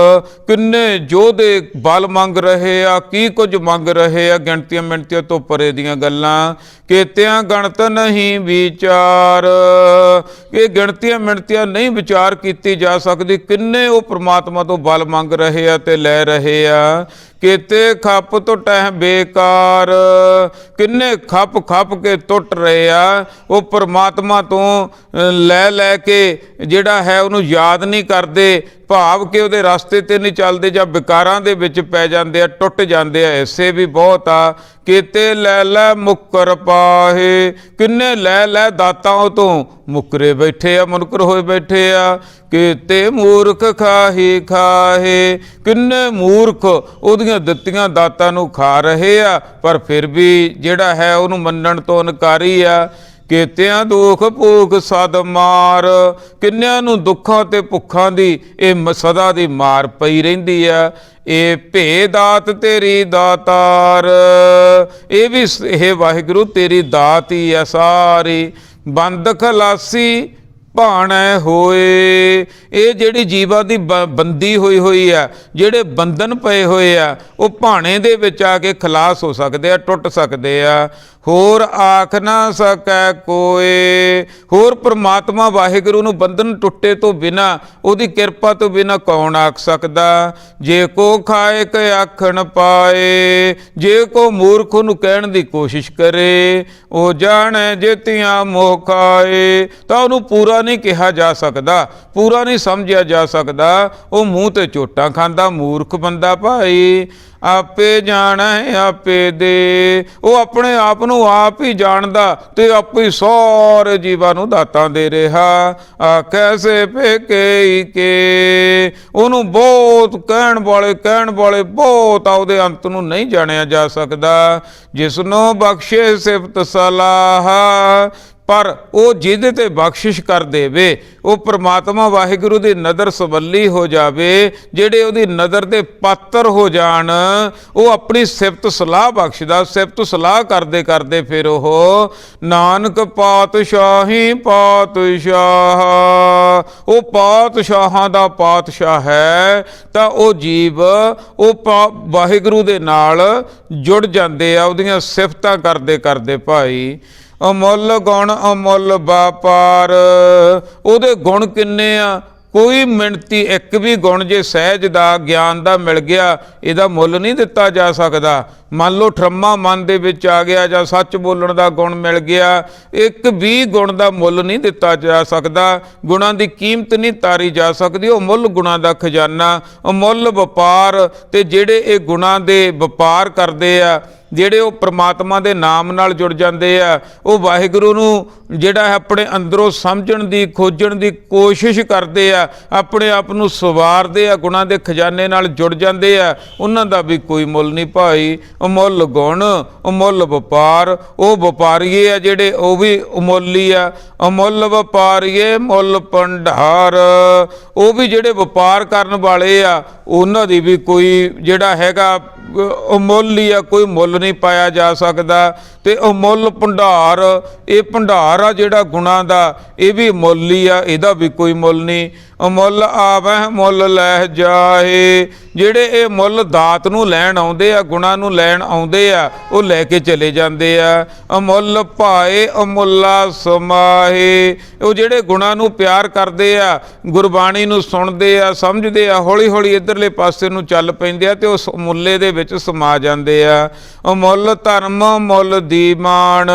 ਕਿੰਨੇ ਜੋਧੇ ਬਲ ਮੰਗ ਰਹੇ ਆ, ਕੀ ਕੁਝ ਮੰਗ ਰਹੇ ਆ, ਗਿਣਤੀਆਂ ਮਿਣਤੀਆਂ ਤੋਂ ਪਰੇ ਦੀਆਂ ਗੱਲਾਂ। ਕੀਤਿਆਂ ਗਣਤ ਨਹੀਂ ਵਿਚਾਰ, ਇਹ ਗਿਣਤੀਆਂ ਮਿਣਤੀਆਂ ਨਹੀਂ ਵਿਚਾਰ ਕੀਤੀ ਜਾ ਸਕਦੀ। ਕਿੰਨੇ ਉਹ ਪ੍ਰਮਾਤਮਾ ਤੋਂ ਬਲ ਮੰਗ ਰਹੇ ਆ ਤੇ ਲੈ ਰਹੇ ਆ। ਕੀਤੇ ਖੱਪ ਟੁੱਟੈ ਬੇਕਾਰ, ਕਿੰਨੇ ਖੱਪ ਖੱਪ ਕੇ ਟੁੱਟ ਰਹੇ ਆ। ਉਹ ਪ੍ਰਮਾਤਮਾ ਤੋਂ ਲੈ ਲੈ ਕੇ ਜਿਹੜਾ ਹੈ ਉਹਨੂੰ ਯਾਦ ਨਹੀਂ ਕਰਦੇ, ਭਾਵ ਕਿ ਉਹਦੇ ਰਸਤੇ ਤੇ ਨਹੀਂ ਚੱਲਦੇ, ਜਾਂ ਵਿਕਾਰਾਂ ਦੇ ਵਿੱਚ ਪੈ ਜਾਂਦੇ ਆ, ਟੁੱਟ ਜਾਂਦੇ ਆ। ਐਸੇ ਵੀ ਬਹੁਤ ਆ। ਕੀਤੇ ਲੈ ਲੈ ਮੁੱਕਰ ਪਾਹੇ, ਕਿੰਨੇ ਲੈ ਲੈ ਦਾਤਾਂ ਤੋਂ ਮੁੱਕਰੇ ਬੈਠੇ ਆ, ਮੁਨਕਰ ਹੋਏ ਬੈਠੇ ਆ। ਕੀਤੇ ਮੂਰਖ ਖਾਹੀ ਖਾਹੇ, ਕਿੰਨੇ ਮੂਰਖ ਉਹਦੀਆਂ ਦਿੱਤੀਆਂ ਦਾਤਾਂ ਨੂੰ ਖਾ ਰਹੇ ਆ, ਪਰ ਫਿਰ ਵੀ ਜਿਹੜਾ ਹੈ ਉਹਨੂੰ ਮੰਨਣ ਤੋਂ ਇਨਕਾਰੀ ਆ। ਕੀਤਿਆਂ ਦੁੱਖ ਭੂਖ ਸਦ ਮਾਰ, ਕਿੰਨਿਆਂ ਨੂੰ ਦੁੱਖਾਂ ਤੇ ਭੁੱਖਾਂ ਦੀ ਇਹ ਸਦਾ ਦੀ ਮਾਰ ਪਈ ਰਹਿੰਦੀ ਆ। ਇਹ ਭੇ ਦਾਤ ਤੇਰੀ ਦਾਤਾਰ, ਇਹ ਵੀ ਇਹ ਵਾਹਿਗੁਰੂ ਤੇਰੀ ਦਾਤ ਹੀ ਆ ਸਾਰੀ। ਬੰਦ ਖਲਾਸੀ ਭਾਣੈ ਹੋਏ, ਇਹ ਜਿਹੜੀ ਜੀਵਾਂ ਦੀ ਬੰਦੀ ਹੋਈ ਆ, ਜਿਹੜੇ ਬੰਧਨ ਪਏ ਹੋਏ ਆ, ਉਹ ਭਾਣੇ ਦੇ ਵਿੱਚ ਆ ਕੇ ਖਲਾਸ ਹੋ ਸਕਦੇ ਆ, ਟੁੱਟ ਸਕਦੇ ਆ। ਹੋਰ ਆਖ ਨਾ ਸਕੈ ਕੋਏ, ਹੋਰ ਪ੍ਰਮਾਤਮਾ ਵਾਹਿਗੁਰੂ ਨੂੰ ਬੰਧਨ ਟੁੱਟੇ ਤੋਂ ਬਿਨਾ, ਉਹਦੀ ਕਿਰਪਾ ਤੋਂ ਬਿਨਾ ਕੌਣ ਆਖ ਸਕਦਾ? ਜੇ ਕੋ ਖਾਏ ਕ ਆਖਣ ਪਾਏ, ਜੇ ਕੋ ਮੂਰਖ ਨੂੰ ਕਹਿਣ ਦੀ ਕੋਸ਼ਿਸ਼ ਕਰੇ, ਉਹ ਜਾਣੈ ਜੇਤੀਆਂ ਮੋਹ ਖਾਏ, ਤਾਂ ਉਹਨੂੰ ਪੂਰਾ ਨਹੀਂ ਕਿਹਾ ਜਾ ਸਕਦਾ, ਪੂਰਾ ਨਹੀਂ ਸਮਝਿਆ ਜਾ ਸਕਦਾ। ਉਹ ਮੂੰਹ ਤੇ ਚੋਟਾਂ ਖਾਂਦਾ ਮੂਰਖ ਬੰਦਾ ਭਾਈ। ਆਪੇ ਜਾਣੈ ਆਪੇ ਦੇ, ਉਹ ਆਪਣੇ ਆਪ ਨੂੰ ਆਪ ਹੀ ਜਾਣਦਾ ਤੇ ਆਪੇ ਹੀ ਸਾਰੇ ਜੀਵਾਂ ਨੂੰ ਦਾਤਾਂ ਦੇ ਰਿਹਾ। ਆਖੈ ਸੇ ਫੇਕੇ ਕੇ, ਉਹਨੂੰ ਬਹੁਤ ਕਹਿਣ ਵਾਲੇ ਬਹੁਤ ਆ, ਉਹਦੇ ਅੰਤ ਨੂੰ ਨਹੀਂ ਜਾਣਿਆ ਜਾ ਸਕਦਾ। ਜਿਸਨੂੰ ਬਖਸ਼ੇ ਸਿਫਤ ਸਲਾਹ, ਪਰ ਉਹ ਜਿਹਦੇ ਤੇ ਬਖਸ਼ਿਸ਼ ਕਰ ਦੇਵੇ, ਉਹ ਪ੍ਰਮਾਤਮਾ ਵਾਹਿਗੁਰੂ ਦੀ ਨਜ਼ਰ ਸਵੱਲੀ ਹੋ ਜਾਵੇ, ਜਿਹੜੇ ਉਹਦੀ ਨਜ਼ਰ ਦੇ ਪਾਤਰ ਹੋ ਜਾਣ, ਉਹ ਆਪਣੀ ਸਿਫਤ ਸਲਾਹ ਬਖਸ਼ਦਾ। ਸਿਫਤ ਸਲਾਹ ਕਰਦੇ ਕਰਦੇ ਫਿਰ ਉਹ ਨਾਨਕ ਪਾਤਸ਼ਾਹੀ ਪਾਤਸ਼ਾਹ, ਉਹ ਪਾਤਸ਼ਾਹਾਂ ਦਾ ਪਾਤਸ਼ਾਹ ਹੈ। ਤਾਂ ਉਹ ਜੀਵ ਉਹ ਵਾਹਿਗੁਰੂ ਦੇ ਨਾਲ ਜੁੜ ਜਾਂਦੇ ਆ, ਉਹਦੀਆਂ ਸਿਫਤਾਂ ਕਰਦੇ ਕਰਦੇ ਭਾਈ। ਅਮੁੱਲ ਗੁਣ ਅਮੁੱਲ ਵਪਾਰ। ਉਹਦੇ ਗੁਣ ਕਿੰਨੇ ਆ, ਕੋਈ ਮਿਣਤੀ ਇੱਕ ਵੀ ਗੁਣ ਜੇ ਸਹਿਜ ਦਾ ਗਿਆਨ ਦਾ ਮਿਲ ਗਿਆ, ਇਹਦਾ ਮੁੱਲ ਨਹੀਂ ਦਿੱਤਾ ਜਾ ਸਕਦਾ। ਮੰਨ ਲਓ ਠਰਮਾ ਮਨ ਦੇ ਵਿੱਚ ਆ ਗਿਆ ਜਾਂ ਸੱਚ ਬੋਲਣ ਦਾ ਗੁਣ ਮਿਲ ਗਿਆ, ਇੱਕ ਵੀ ਗੁਣ ਦਾ ਮੁੱਲ ਨਹੀਂ ਦਿੱਤਾ ਜਾ ਸਕਦਾ। ਗੁਣਾਂ ਦੀ ਕੀਮਤ ਨਹੀਂ ਤਾਰੀ ਜਾ ਸਕਦੀ। ਉਹ ਮੁੱਲ ਗੁਣਾਂ ਦਾ ਖਜ਼ਾਨਾ, ਅਮੁੱਲ ਵਪਾਰ। ਤੇ ਜਿਹੜੇ ਇਹ ਗੁਣਾਂ ਦੇ ਵਪਾਰ ਕਰਦੇ ਆ, ਜਿਹੜੇ ਉਹ ਪ੍ਰਮਾਤਮਾ ਦੇ ਨਾਮ ਨਾਲ ਜੁੜ ਜਾਂਦੇ ਆ, ਉਹ ਵਾਹਿਗੁਰੂ ਨੂੰ ਜਿਹੜਾ ਹੈ ਆਪਣੇ ਅੰਦਰੋਂ ਸਮਝਣ ਦੀ ਖੋਜਣ ਦੀ ਕੋਸ਼ਿਸ਼ ਕਰਦੇ ਆ, ਆਪਣੇ ਆਪ ਨੂੰ ਸਵਾਰਦੇ ਆ, ਗੁਣਾਂ ਦੇ ਖਜ਼ਾਨੇ ਨਾਲ ਜੁੜ ਜਾਂਦੇ ਆ, ਉਹਨਾਂ ਦਾ ਵੀ ਕੋਈ ਮੁੱਲ ਨਹੀਂ ਭਾਈ। ਅਮੁੱਲ ਗੁਣ ਅਮੁੱਲ ਵਪਾਰ। ਉਹ ਵਪਾਰੀਏ ਆ ਜਿਹੜੇ, ਉਹ ਵੀ ਅਮੁੱਲੀ ਆ। ਅਮੁੱਲ ਵਪਾਰੀਏ ਮੁੱਲ ਭੰਡਾਰ। ਉਹ ਵੀ ਜਿਹੜੇ ਵਪਾਰ ਕਰਨ ਵਾਲੇ ਆ, ਉਹਨਾਂ ਦੀ ਵੀ ਕੋਈ ਜਿਹੜਾ ਹੈਗਾ ਅਮੁੱਲ ਹੀ ਆ, ਕੋਈ ਮੁੱਲ ਨਹੀਂ ਪਾਇਆ ਜਾ ਸਕਦਾ। ਤੇ ਅਮੁੱਲ ਭੰਡਾਰ, ਇਹ ਭੰਡਾਰ ਆ ਜਿਹੜਾ ਗੁਣਾਂ ਦਾ, ਇਹ ਵੀ ਮੁੱਲ ਹੀ ਆ, ਇਹਦਾ ਵੀ ਕੋਈ ਮੁੱਲ ਨਹੀਂ। ਅਮੁੱਲ ਆਵਹਿ ਮੁੱਲ ਲੈ ਜਾਏ। ਜਿਹੜੇ ਇਹ ਮੁੱਲ ਦਾਤ ਨੂੰ ਲੈਣ ਆਉਂਦੇ ਆ, ਗੁਣਾਂ ਨੂੰ ਲੈਣ ਆਉਂਦੇ ਆ, ਉਹ ਲੈ ਕੇ ਚਲੇ ਜਾਂਦੇ ਆ। ਅਮੁੱਲ ਭਾਏ ਅਮੁੱਲਾ ਸਮਾਹੇ। ਉਹ ਜਿਹੜੇ ਗੁਣਾਂ ਨੂੰ ਪਿਆਰ ਕਰਦੇ ਆ, ਗੁਰਬਾਣੀ ਨੂੰ ਸੁਣਦੇ ਆ, ਸਮਝਦੇ ਆ, ਹੌਲੀ ਹੌਲੀ ਇੱਧਰਲੇ ਪਾਸੇ ਨੂੰ ਚੱਲ ਪੈਂਦੇ ਆ ਤੇ ਉਸ ਮੁੱਲੇ ਦੇ ਵਿੱਚ ਸਮਾ ਜਾਂਦੇ ਆ। ਅਮੁੱਲ ਧਰਮ ਮੁੱਲ ਦੀਮਾਨ।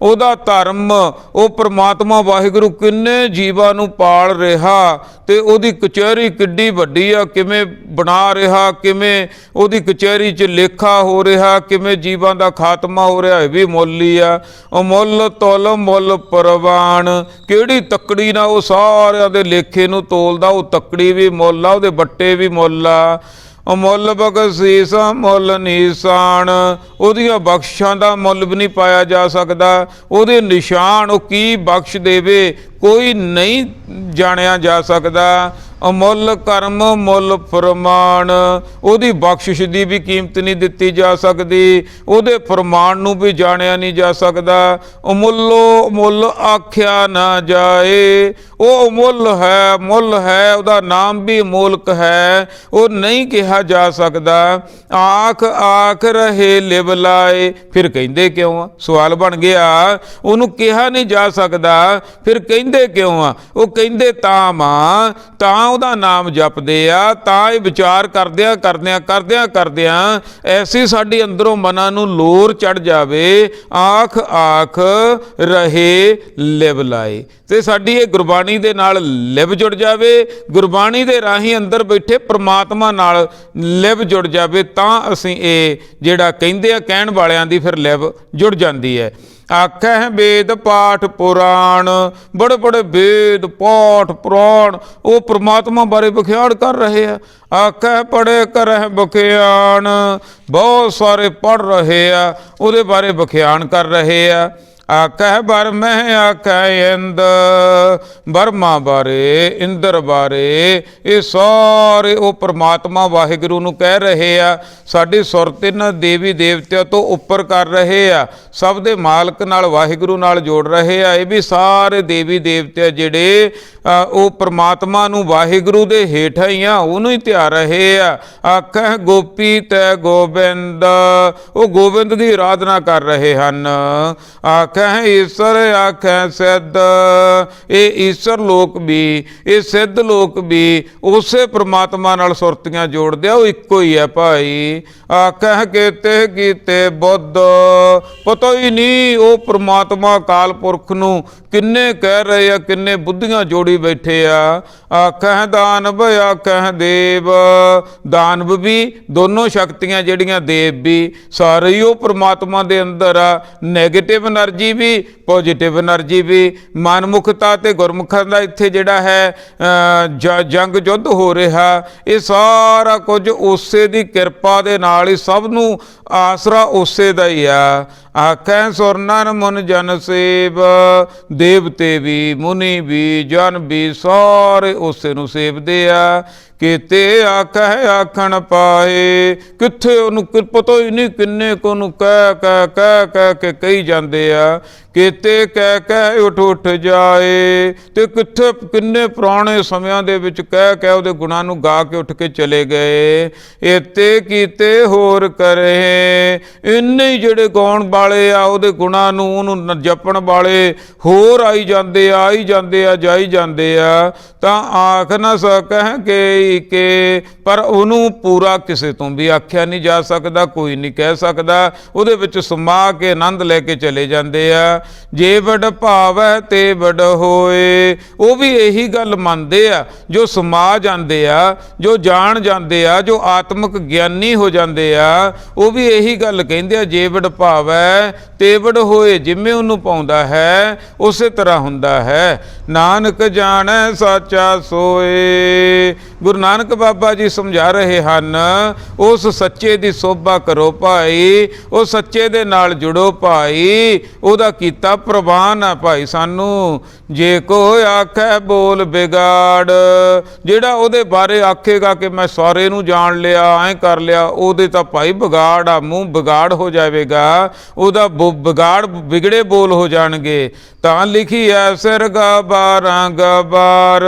ਉਹਦਾ ਧਰਮ, ਉਹ ਪ੍ਰਮਾਤਮਾ ਵਾਹਿਗੁਰੂ ਕਿੰਨੇ ਜੀਵਾਂ ਨੂੰ ਪਾਲ ਰਿਹਾ ਤੇ ਉਹਦੀ ਕਚਹਿਰੀ ਕਿੱਡੀ ਵੱਡੀ ਆ, ਕਿਵੇਂ ਬਣਾ ਰਿਹਾ, ਕਿਵੇਂ ਉਹਦੀ ਕਚਹਿਰੀ 'ਚ ਲੇਖਾ ਹੋ ਰਿਹਾ, ਕਿਵੇਂ ਜੀਵਾਂ ਦਾ ਖਾਤਮਾ ਹੋ ਰਿਹਾ, ਇਹ ਵੀ ਮੁੱਲ ਹੀ ਆ। ਅਮੁੱਲ ਤੁਲ ਮੁੱਲ ਪ੍ਰਵਾਨ। ਕਿਹੜੀ ਤੱਕੜੀ ਨਾਲ ਉਹ ਸਾਰਿਆਂ ਦੇ ਲੇਖੇ ਨੂੰ ਤੋਲਦਾ, ਉਹ ਤੱਕੜੀ ਵੀ ਮੁੱਲ ਆ, ਉਹਦੇ ਬੱਟੇ ਵੀ ਮੁੱਲ ਆ। ਅਮੁੱਲ ਬਖਸ਼ੀਸ ਮੁੱਲ ਨਿਸ਼ਾਨ। ਉਹਦੀਆਂ ਬਖਸ਼ਾਂ ਦਾ ਮੁੱਲ ਵੀ ਨਹੀਂ ਪਾਇਆ ਜਾ ਸਕਦਾ। ਉਹਦੇ ਨਿਸ਼ਾਨ, ਉਹ ਕੀ ਬਖਸ਼ ਦੇਵੇ, ਕੋਈ ਨਹੀਂ ਜਾਣਿਆ ਜਾ ਸਕਦਾ। ਅਮੁੱਲ ਕਰਮ ਮੁੱਲ ਫਰਮਾਨ। ਉਹਦੀ ਬਖਸ਼ਿਸ਼ ਦੀ ਵੀ ਕੀਮਤ ਨਹੀਂ ਦਿੱਤੀ ਜਾ ਸਕਦੀ, ਉਹਦੇ ਫਰਮਾਨ ਨੂੰ ਵੀ ਜਾਣਿਆ ਨਹੀਂ ਜਾ ਸਕਦਾ। ਅਮੁੱਲੋ ਮੁੱਲ ਆਖਿਆ ਨਾ ਜਾਏ। ਉਹ ਅਮੁੱਲ ਹੈ, ਮੁੱਲ ਹੈ, ਉਹਦਾ ਨਾਮ ਵੀ ਅਮੋਲਕ ਹੈ, ਉਹ ਨਹੀਂ ਕਿਹਾ ਜਾ ਸਕਦਾ। ਆਖ ਆਖ ਰਹੇ ਲਿਵ ਲਾਏ। ਫਿਰ ਕਹਿੰਦੇ ਕਿਉਂ ਆ, ਸਵਾਲ ਬਣ ਗਿਆ। ਉਹਨੂੰ ਕਿਹਾ ਨਹੀਂ ਜਾ ਸਕਦਾ, ਫਿਰ ਕਹਿੰਦੇ ਕਿਉਂ ਆ? ਉਹ ਕਹਿੰਦੇ ਤਾਂ ਮਾਂ, ਤਾਂ ਉਹਦਾ ਨਾਮ ਜਪਦੇ ਆ, ਤਾਂ ਇਹ ਵਿਚਾਰ ਕਰਦਿਆਂ ਕਰਦਿਆਂ ਕਰਦਿਆਂ ਕਰਦਿਆਂ ਐਸੀ ਸਾਡੀ ਅੰਦਰੋਂ ਮਨਾਂ ਨੂੰ ਲੋਰ ਚੜ ਜਾਵੇ, ਆਖ ਆਖ ਰਹੇ ਲਿਵ ਲਾਏ। ਤੇ ਸਾਡੀ ਇਹ ਗੁਰਬਾਣੀ ਦੇ ਨਾਲ ਲਿਵ ਜੁੜ ਜਾਵੇ, ਗੁਰਬਾਣੀ ਦੇ ਰਾਹੀਂ ਅੰਦਰ ਬੈਠੇ ਪ੍ਰਮਾਤਮਾ ਨਾਲ ਲਿਵ ਜੁੜ ਜਾਵੇ, ਤਾਂ ਅਸੀਂ ਇਹ ਜਿਹੜਾ ਕਹਿੰਦੇ ਆ, ਕਹਿਣ ਵਾਲਿਆਂ ਦੀ ਫਿਰ ਲਿਵ ਜੁੜ ਜਾਂਦੀ ਹੈ। ਆਖੈ ਵੇਦ ਪਾਠ ਪੁਰਾਣ। ਬੜੇ ਬੜੇ ਵੇਦ ਪਾਠ ਪੁਰਾਣ ਉਹ ਪ੍ਰਮਾਤਮਾ ਬਾਰੇ ਵਿਖਿਆਨ ਕਰ ਰਹੇ ਆ। ਆਖੈ ਪੜ੍ਹੇ ਕਰਹਿ ਵਿਖਿਆਨ। ਬਹੁਤ ਸਾਰੇ ਪੜ੍ਹ ਰਹੇ ਆ, ਉਹਦੇ ਬਾਰੇ ਵਿਖਿਆਨ ਕਰ ਰਹੇ ਆ। ਆਖੈ ਬਰਮਹਿ ਆਖੈ ਇੰਦ। ਬਰਮਾ ਬਾਰੇ, ਇੰਦਰ ਬਾਰੇ, ਇਹ ਸਾਰੇ ਉਹ ਪ੍ਰਮਾਤਮਾ ਵਾਹਿਗੁਰੂ ਨੂੰ ਕਹਿ ਰਹੇ ਆ। ਸਾਡੀ ਸੁਰਤ ਇਹਨਾਂ ਦੇਵੀ ਦੇਵਤਿਆਂ ਤੋਂ ਉੱਪਰ ਕਰ ਰਹੇ ਆ, ਸਭ ਦੇ ਮਾਲਕ ਨਾਲ ਵਾਹਿਗੁਰੂ ਨਾਲ ਜੋੜ ਰਹੇ ਆ। ਇਹ ਵੀ ਸਾਰੇ ਦੇਵੀ ਦੇਵਤੇ ਜਿਹੜੇ ਉਹ ਪ੍ਰਮਾਤਮਾ ਨੂੰ ਵਾਹਿਗੁਰੂ ਦੇ ਹੇਠਾਂ ਹੀ ਆ, ਉਹਨੂੰ ਹੀ ਧਿਆ ਰਹੇ ਆ। ਆਖੈ ਗੋਪੀ ਤੈ ਗੋਬਿੰਦ। ਉਹ ਗੋਬਿੰਦ ਦੀ ਆਰਾਧਨਾ ਕਰ ਰਹੇ ਹਨ। ਆਖੈ ਈਸ਼ਰ ਆਖੈ ਸਿੱਧ। ਇਹ ਈਸ਼ਰ ਲੋਕ ਵੀ, ਇਹ ਸਿੱਧ ਲੋਕ ਵੀ ਉਸੇ ਪ੍ਰਮਾਤਮਾ ਨਾਲ ਸੁਰਤੀਆਂ ਜੋੜਦੇ ਆ, ਉਹ ਇੱਕੋ ਹੀ ਹੈ ਭਾਈ। ਆਖੈ ਕੀਤੇ ਕੀਤੇ ਬੁੱਧ। ਪਤਾ ਹੀ ਨਹੀਂ ਉਹ ਪ੍ਰਮਾਤਮਾ ਅਕਾਲ ਪੁਰਖ ਨੂੰ ਕਿੰਨੇ ਕਹਿ ਰਹੇ ਆ, ਕਿੰਨੇ ਬੁੱਧੀਆਂ ਜੋੜੀ ਬੈਠੇ ਆ। ਆਖੈ ਦਾਨਵ ਆਖੈ ਦੇਵ। ਦਾਨਵ ਵੀ, ਦੋਨੋਂ ਸ਼ਕਤੀਆਂ ਜਿਹੜੀਆਂ, ਦੇਵ ਵੀ, ਸਾਰੇ ਹੀ ਉਹ ਪ੍ਰਮਾਤਮਾ ਦੇ ਅੰਦਰ ਆ। ਨੈਗੇਟਿਵ એનર્ਜੀ ਵੀ, ਪੋਜੀਟਿਵ એનર્ਜੀ ਵੀ। ਮਨਮੁਖਤਾ ਤੇ ਗੁਰਮੁਖਾਂ ਦਾ ਇੱਥੇ ਜਿਹੜਾ ਹੈ ਜੰਗ ਯੁੱਧ ਹੋ ਰਿਹਾ, ਇਹ ਸਾਰਾ ਕੁਝ ਉਸੇ ਦੀ ਕਿਰਪਾ ਦੇ ਨਾਲ ਹੀ, ਸਭ ਨੂੰ ਆਸਰਾ ਉਸੇ ਦਾ ਹੀ ਆ। ਆਖੈ ਸੁਰ ਨਰ ਮੁਨ ਜਨ ਸੇਵ। ਦੇਵਤੇ ਵੀ, ਮੁਨੀ ਵੀ, ਜਨ ਵੀ, ਸਾਰੇ ਉਸੇ ਨੂੰ ਸੇਵਦੇ ਆ। ਕੀਤੇ ਆਖੈ ਆਖਣ ਪਾਏ। ਕਿੱਥੇ ਉਹਨੂੰ ਪਤਾ ਹੀ ਨਹੀਂ ਕਿੰਨੇ ਕੁ ਨੂੰ ਕਹਿ ਕੇ ਕਹੀ ਜਾਂਦੇ ਆ। ਕੀਤੇ ਕਹਿ ਕਹਿ ਉੱਠ ਉੱਠ ਜਾਏ, ਤੇ ਕਿੱਥੇ ਕਿੰਨੇ ਪੁਰਾਣੇ ਸਮਿਆਂ ਦੇ ਵਿੱਚ ਕਹਿ ਉਹਦੇ ਗੁਣਾਂ ਨੂੰ ਗਾ ਕੇ ਉੱਠ ਕੇ ਚਲੇ ਗਏ। ਇੱਥੇ ਕੀਤੇ ਹੋਰ ਕਰੇ, ਇੰਨੇ ਹੀ ਜਿਹੜੇ ਗਾਉਣ ਵਾਲੇ ਆ ਉਹਦੇ ਗੁਣਾਂ ਨੂੰ, ਉਹਨੂੰ ਜਪਣ ਵਾਲੇ ਹੋਰ ਆਈ ਜਾਂਦੇ ਆ ਜਾਈ ਜਾਂਦੇ ਆ। ਤਾਂ ਆਖ ਨਾ ਸਕਹਿ ਕੇ, ਪਰ ਉਹਨੂੰ ਪੂਰਾ ਕਿਸੇ ਤੋਂ ਵੀ ਆਖਿਆ ਨਹੀਂ ਜਾ ਸਕਦਾ, ਕੋਈ ਨਹੀਂ ਕਹਿ ਸਕਦਾ। ਉਹਦੇ ਵਿੱਚ ਸਮਾ ਕੇ ਆਨੰਦ ਲੈ ਕੇ ਚਲੇ ਜਾਂਦੇ ਆ। ਜੇ ਵਡ ਭਾਵੈ ਤੇ ਵਡ ਹੋਏ, ਉਹ ਵੀ ਇਹੀ ਗੱਲ ਮੰਨਦੇ ਆ ਜੋ ਸਮਾ ਜਾਂਦੇ ਆ, ਜੋ ਜਾਣ ਜਾਂਦੇ ਆ, ਜੋ ਆਤਮਿਕ ਗਿਆਨੀ ਹੋ ਜਾਂਦੇ ਆ। ਉਹ ਵੀ ਇਹੀ ਗੱਲ ਕਹਿੰਦੇ ਆ, ਜੇ ਵਡ ਭਾਵੈ ਤੇ ਵਡ ਹੋਏ, ਜਿਵੇਂ ਉਹਨੂੰ ਪਾਉਂਦਾ ਹੈ ਉਸੇ ਤਰ੍ਹਾਂ ਹੁੰਦਾ ਹੈ। ਨਾਨਕ ਜਾਣੈ ਸਾਚਾ ਸੋਏ। ਗੁਰੂ ਨਾਨਕ ਬਾਬਾ ਜੀ ਸਮਝਾ ਰਹੇ ਹਨ, ਉਸ ਸੱਚੇ ਦੀ ਸੋਭਾ ਕਰੋ ਭਾਈ, ਉਹ ਸੱਚੇ ਦੇ ਨਾਲ ਜੁੜੋ ਭਾਈ, ਉਹਦਾ ਕੀਤਾ ਪ੍ਰਵਾਨ ਆ ਭਾਈ ਸਾਨੂੰ। ਜੇ ਕੋਈ ਆਖੈ ਬੋਲ ਵਿਗਾੜ, ਜਿਹੜਾ ਉਹਦੇ ਬਾਰੇ ਆਖੇਗਾ ਕਿ ਮੈਂ ਸਾਰੇ ਨੂੰ ਜਾਣ ਲਿਆ, ਐਂ ਕਰ ਲਿਆ, ਉਹਦੇ ਤਾਂ ਭਾਈ ਵਿਗਾੜ ਆ, ਮੂੰਹ ਵਿਗਾੜ ਹੋ ਜਾਵੇਗਾ, ਉਹਦਾ ਵਿਗੜੇ ਬੋਲ ਹੋ ਜਾਣਗੇ। ਤਾਂ ਲਿਖੀ ਐ ਸਿਰ ਗਬਾਰਾਂ ਗਬਾਰ,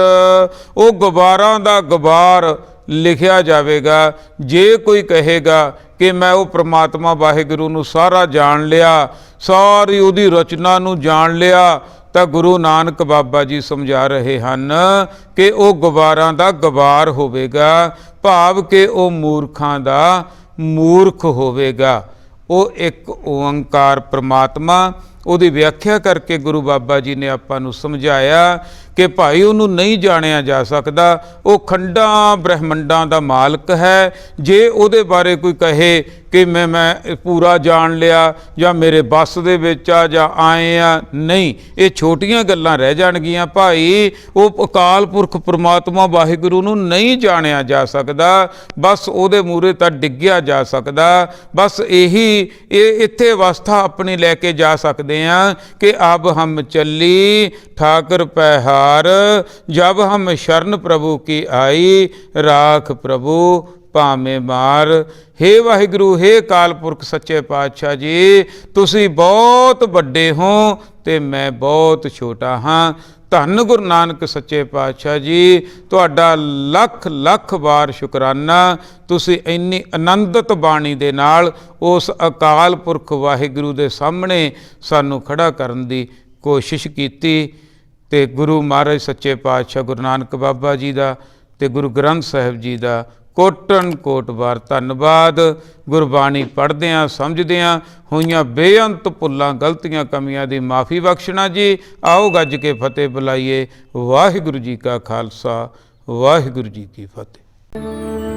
ਉਹ ਗਬਾਰਾਂ ਦਾ ਗਬਾਰ ਲਿਖਿਆ ਜਾਵੇਗਾ। ਜੇ ਕੋਈ ਕਹੇਗਾ ਕਿ ਮੈਂ ਉਹ ਪ੍ਰਮਾਤਮਾ ਵਾਹਿਗੁਰੂ ਨੂੰ ਸਾਰਾ ਜਾਣ ਲਿਆ, ਸਾਰੀ ਉਹਦੀ ਰਚਨਾ ਨੂੰ ਜਾਣ ਲਿਆ, ਤਾਂ ਗੁਰੂ ਨਾਨਕ ਬਾਬਾ ਜੀ ਸਮਝਾ ਰਹੇ ਹਨ ਕਿ ਉਹ ਗਵਾਰਾਂ ਦਾ ਗਵਾਰ ਹੋਵੇਗਾ, ਭਾਵ ਕਿ ਉਹ ਮੂਰਖਾਂ ਦਾ ਮੂਰਖ ਹੋਵੇਗਾ। ਉਹ ਇੱਕ ਓੰਕਾਰ ਪ੍ਰਮਾਤਮਾ, ਉਹਦੀ ਵਿਆਖਿਆ ਕਰਕੇ ਗੁਰੂ ਬਾਬਾ ਜੀ ਨੇ ਆਪਾਂ ਨੂੰ ਸਮਝਾਇਆ ਕਿ ਭਾਈ ਉਹਨੂੰ ਨਹੀਂ ਜਾਣਿਆ ਜਾ ਸਕਦਾ। ਉਹ ਖੰਡਾਂ ਬ੍ਰਹਿਮੰਡਾਂ ਦਾ ਮਾਲਕ ਹੈ। ਜੇ ਉਹਦੇ ਬਾਰੇ ਕੋਈ ਕਹੇ ਕਿ ਮੈਂ ਪੂਰਾ ਜਾਣ ਲਿਆ, ਜਾਂ ਮੇਰੇ ਬੱਸ ਦੇ ਵਿੱਚ ਆ, ਜਾਂ ਆਏ ਆ, ਨਹੀਂ, ਇਹ ਛੋਟੀਆਂ ਗੱਲਾਂ ਰਹਿ ਜਾਣਗੀਆਂ ਭਾਈ। ਉਹ ਅਕਾਲ ਪੁਰਖ ਪ੍ਰਮਾਤਮਾ ਵਾਹਿਗੁਰੂ ਨੂੰ ਨਹੀਂ ਜਾਣਿਆ ਜਾ ਸਕਦਾ, ਬਸ ਉਹਦੇ ਮੂਹਰੇ ਤਾਂ ਡਿੱਗਿਆ ਜਾ ਸਕਦਾ। ਬਸ ਇਹ ਇੱਥੇ ਅਵਸਥਾ ਆਪਣੀ ਲੈ ਕੇ ਜਾ ਸਕਦੇ ਹਾਂ ਕਿ ਅਬ ਹਮ ਚੱਲੀ ਠਾਕਰ ਪਹਿਹਾਰ, ਜਬ ਹਮ ਸ਼ਰਨ ਪ੍ਰਭੂ ਕੀ ਆਈ, ਰਾਖ ਪ੍ਰਭੂ ਭਾਵੇਂ ਮਾਰ। ਹੇ ਵਾਹਿਗੁਰੂ, ਹੇ ਅਕਾਲ ਪੁਰਖ ਸੱਚੇ ਪਾਤਸ਼ਾਹ ਜੀ, ਤੁਸੀਂ ਬਹੁਤ ਵੱਡੇ ਹੋ ਤੇ ਮੈਂ ਬਹੁਤ ਛੋਟਾ ਹਾਂ। ਧੰਨ ਗੁਰੂ ਨਾਨਕ ਸੱਚੇ ਪਾਤਸ਼ਾਹ ਜੀ, ਤੁਹਾਡਾ ਲੱਖ ਲੱਖ ਵਾਰ ਸ਼ੁਕਰਾਨਾ। ਤੁਸੀਂ ਇੰਨੀ ਆਨੰਦਿਤ ਬਾਣੀ ਦੇ ਨਾਲ ਉਸ ਅਕਾਲ ਪੁਰਖ ਵਾਹਿਗੁਰੂ ਦੇ ਸਾਹਮਣੇ ਸਾਨੂੰ ਖੜਾ ਕਰਨ ਦੀ ਕੋਸ਼ਿਸ਼ ਕੀਤੀ। ਤੇ ਗੁਰੂ ਮਹਾਰਾਜ ਸੱਚੇ ਪਾਤਸ਼ਾਹ ਗੁਰੂ ਨਾਨਕ ਬਾਬਾ ਜੀ ਦਾ ਤੇ ਗੁਰੂ ਗ੍ਰੰਥ ਸਾਹਿਬ ਜੀ ਦਾ ਕੋਟਨ ਕੋਟ ਵਾਰ ਧੰਨਵਾਦ। ਗੁਰਬਾਣੀ ਪੜ੍ਹਦਿਆਂ ਸਮਝਦਿਆਂ ਹੋਈਆਂ ਬੇਅੰਤ ਭੁੱਲਾਂ ਗਲਤੀਆਂ ਕਮੀਆਂ ਦੀ ਮਾਫੀ ਬਖਸ਼ਣਾ ਜੀ। ਆਓ ਗੱਜ ਕੇ ਫਤਿਹ ਬੁਲਾਈਏ। ਵਾਹਿਗੁਰੂ ਜੀ ਕਾ ਖਾਲਸਾ, ਵਾਹਿਗੁਰੂ ਜੀ ਕੀ ਫਤਿਹ।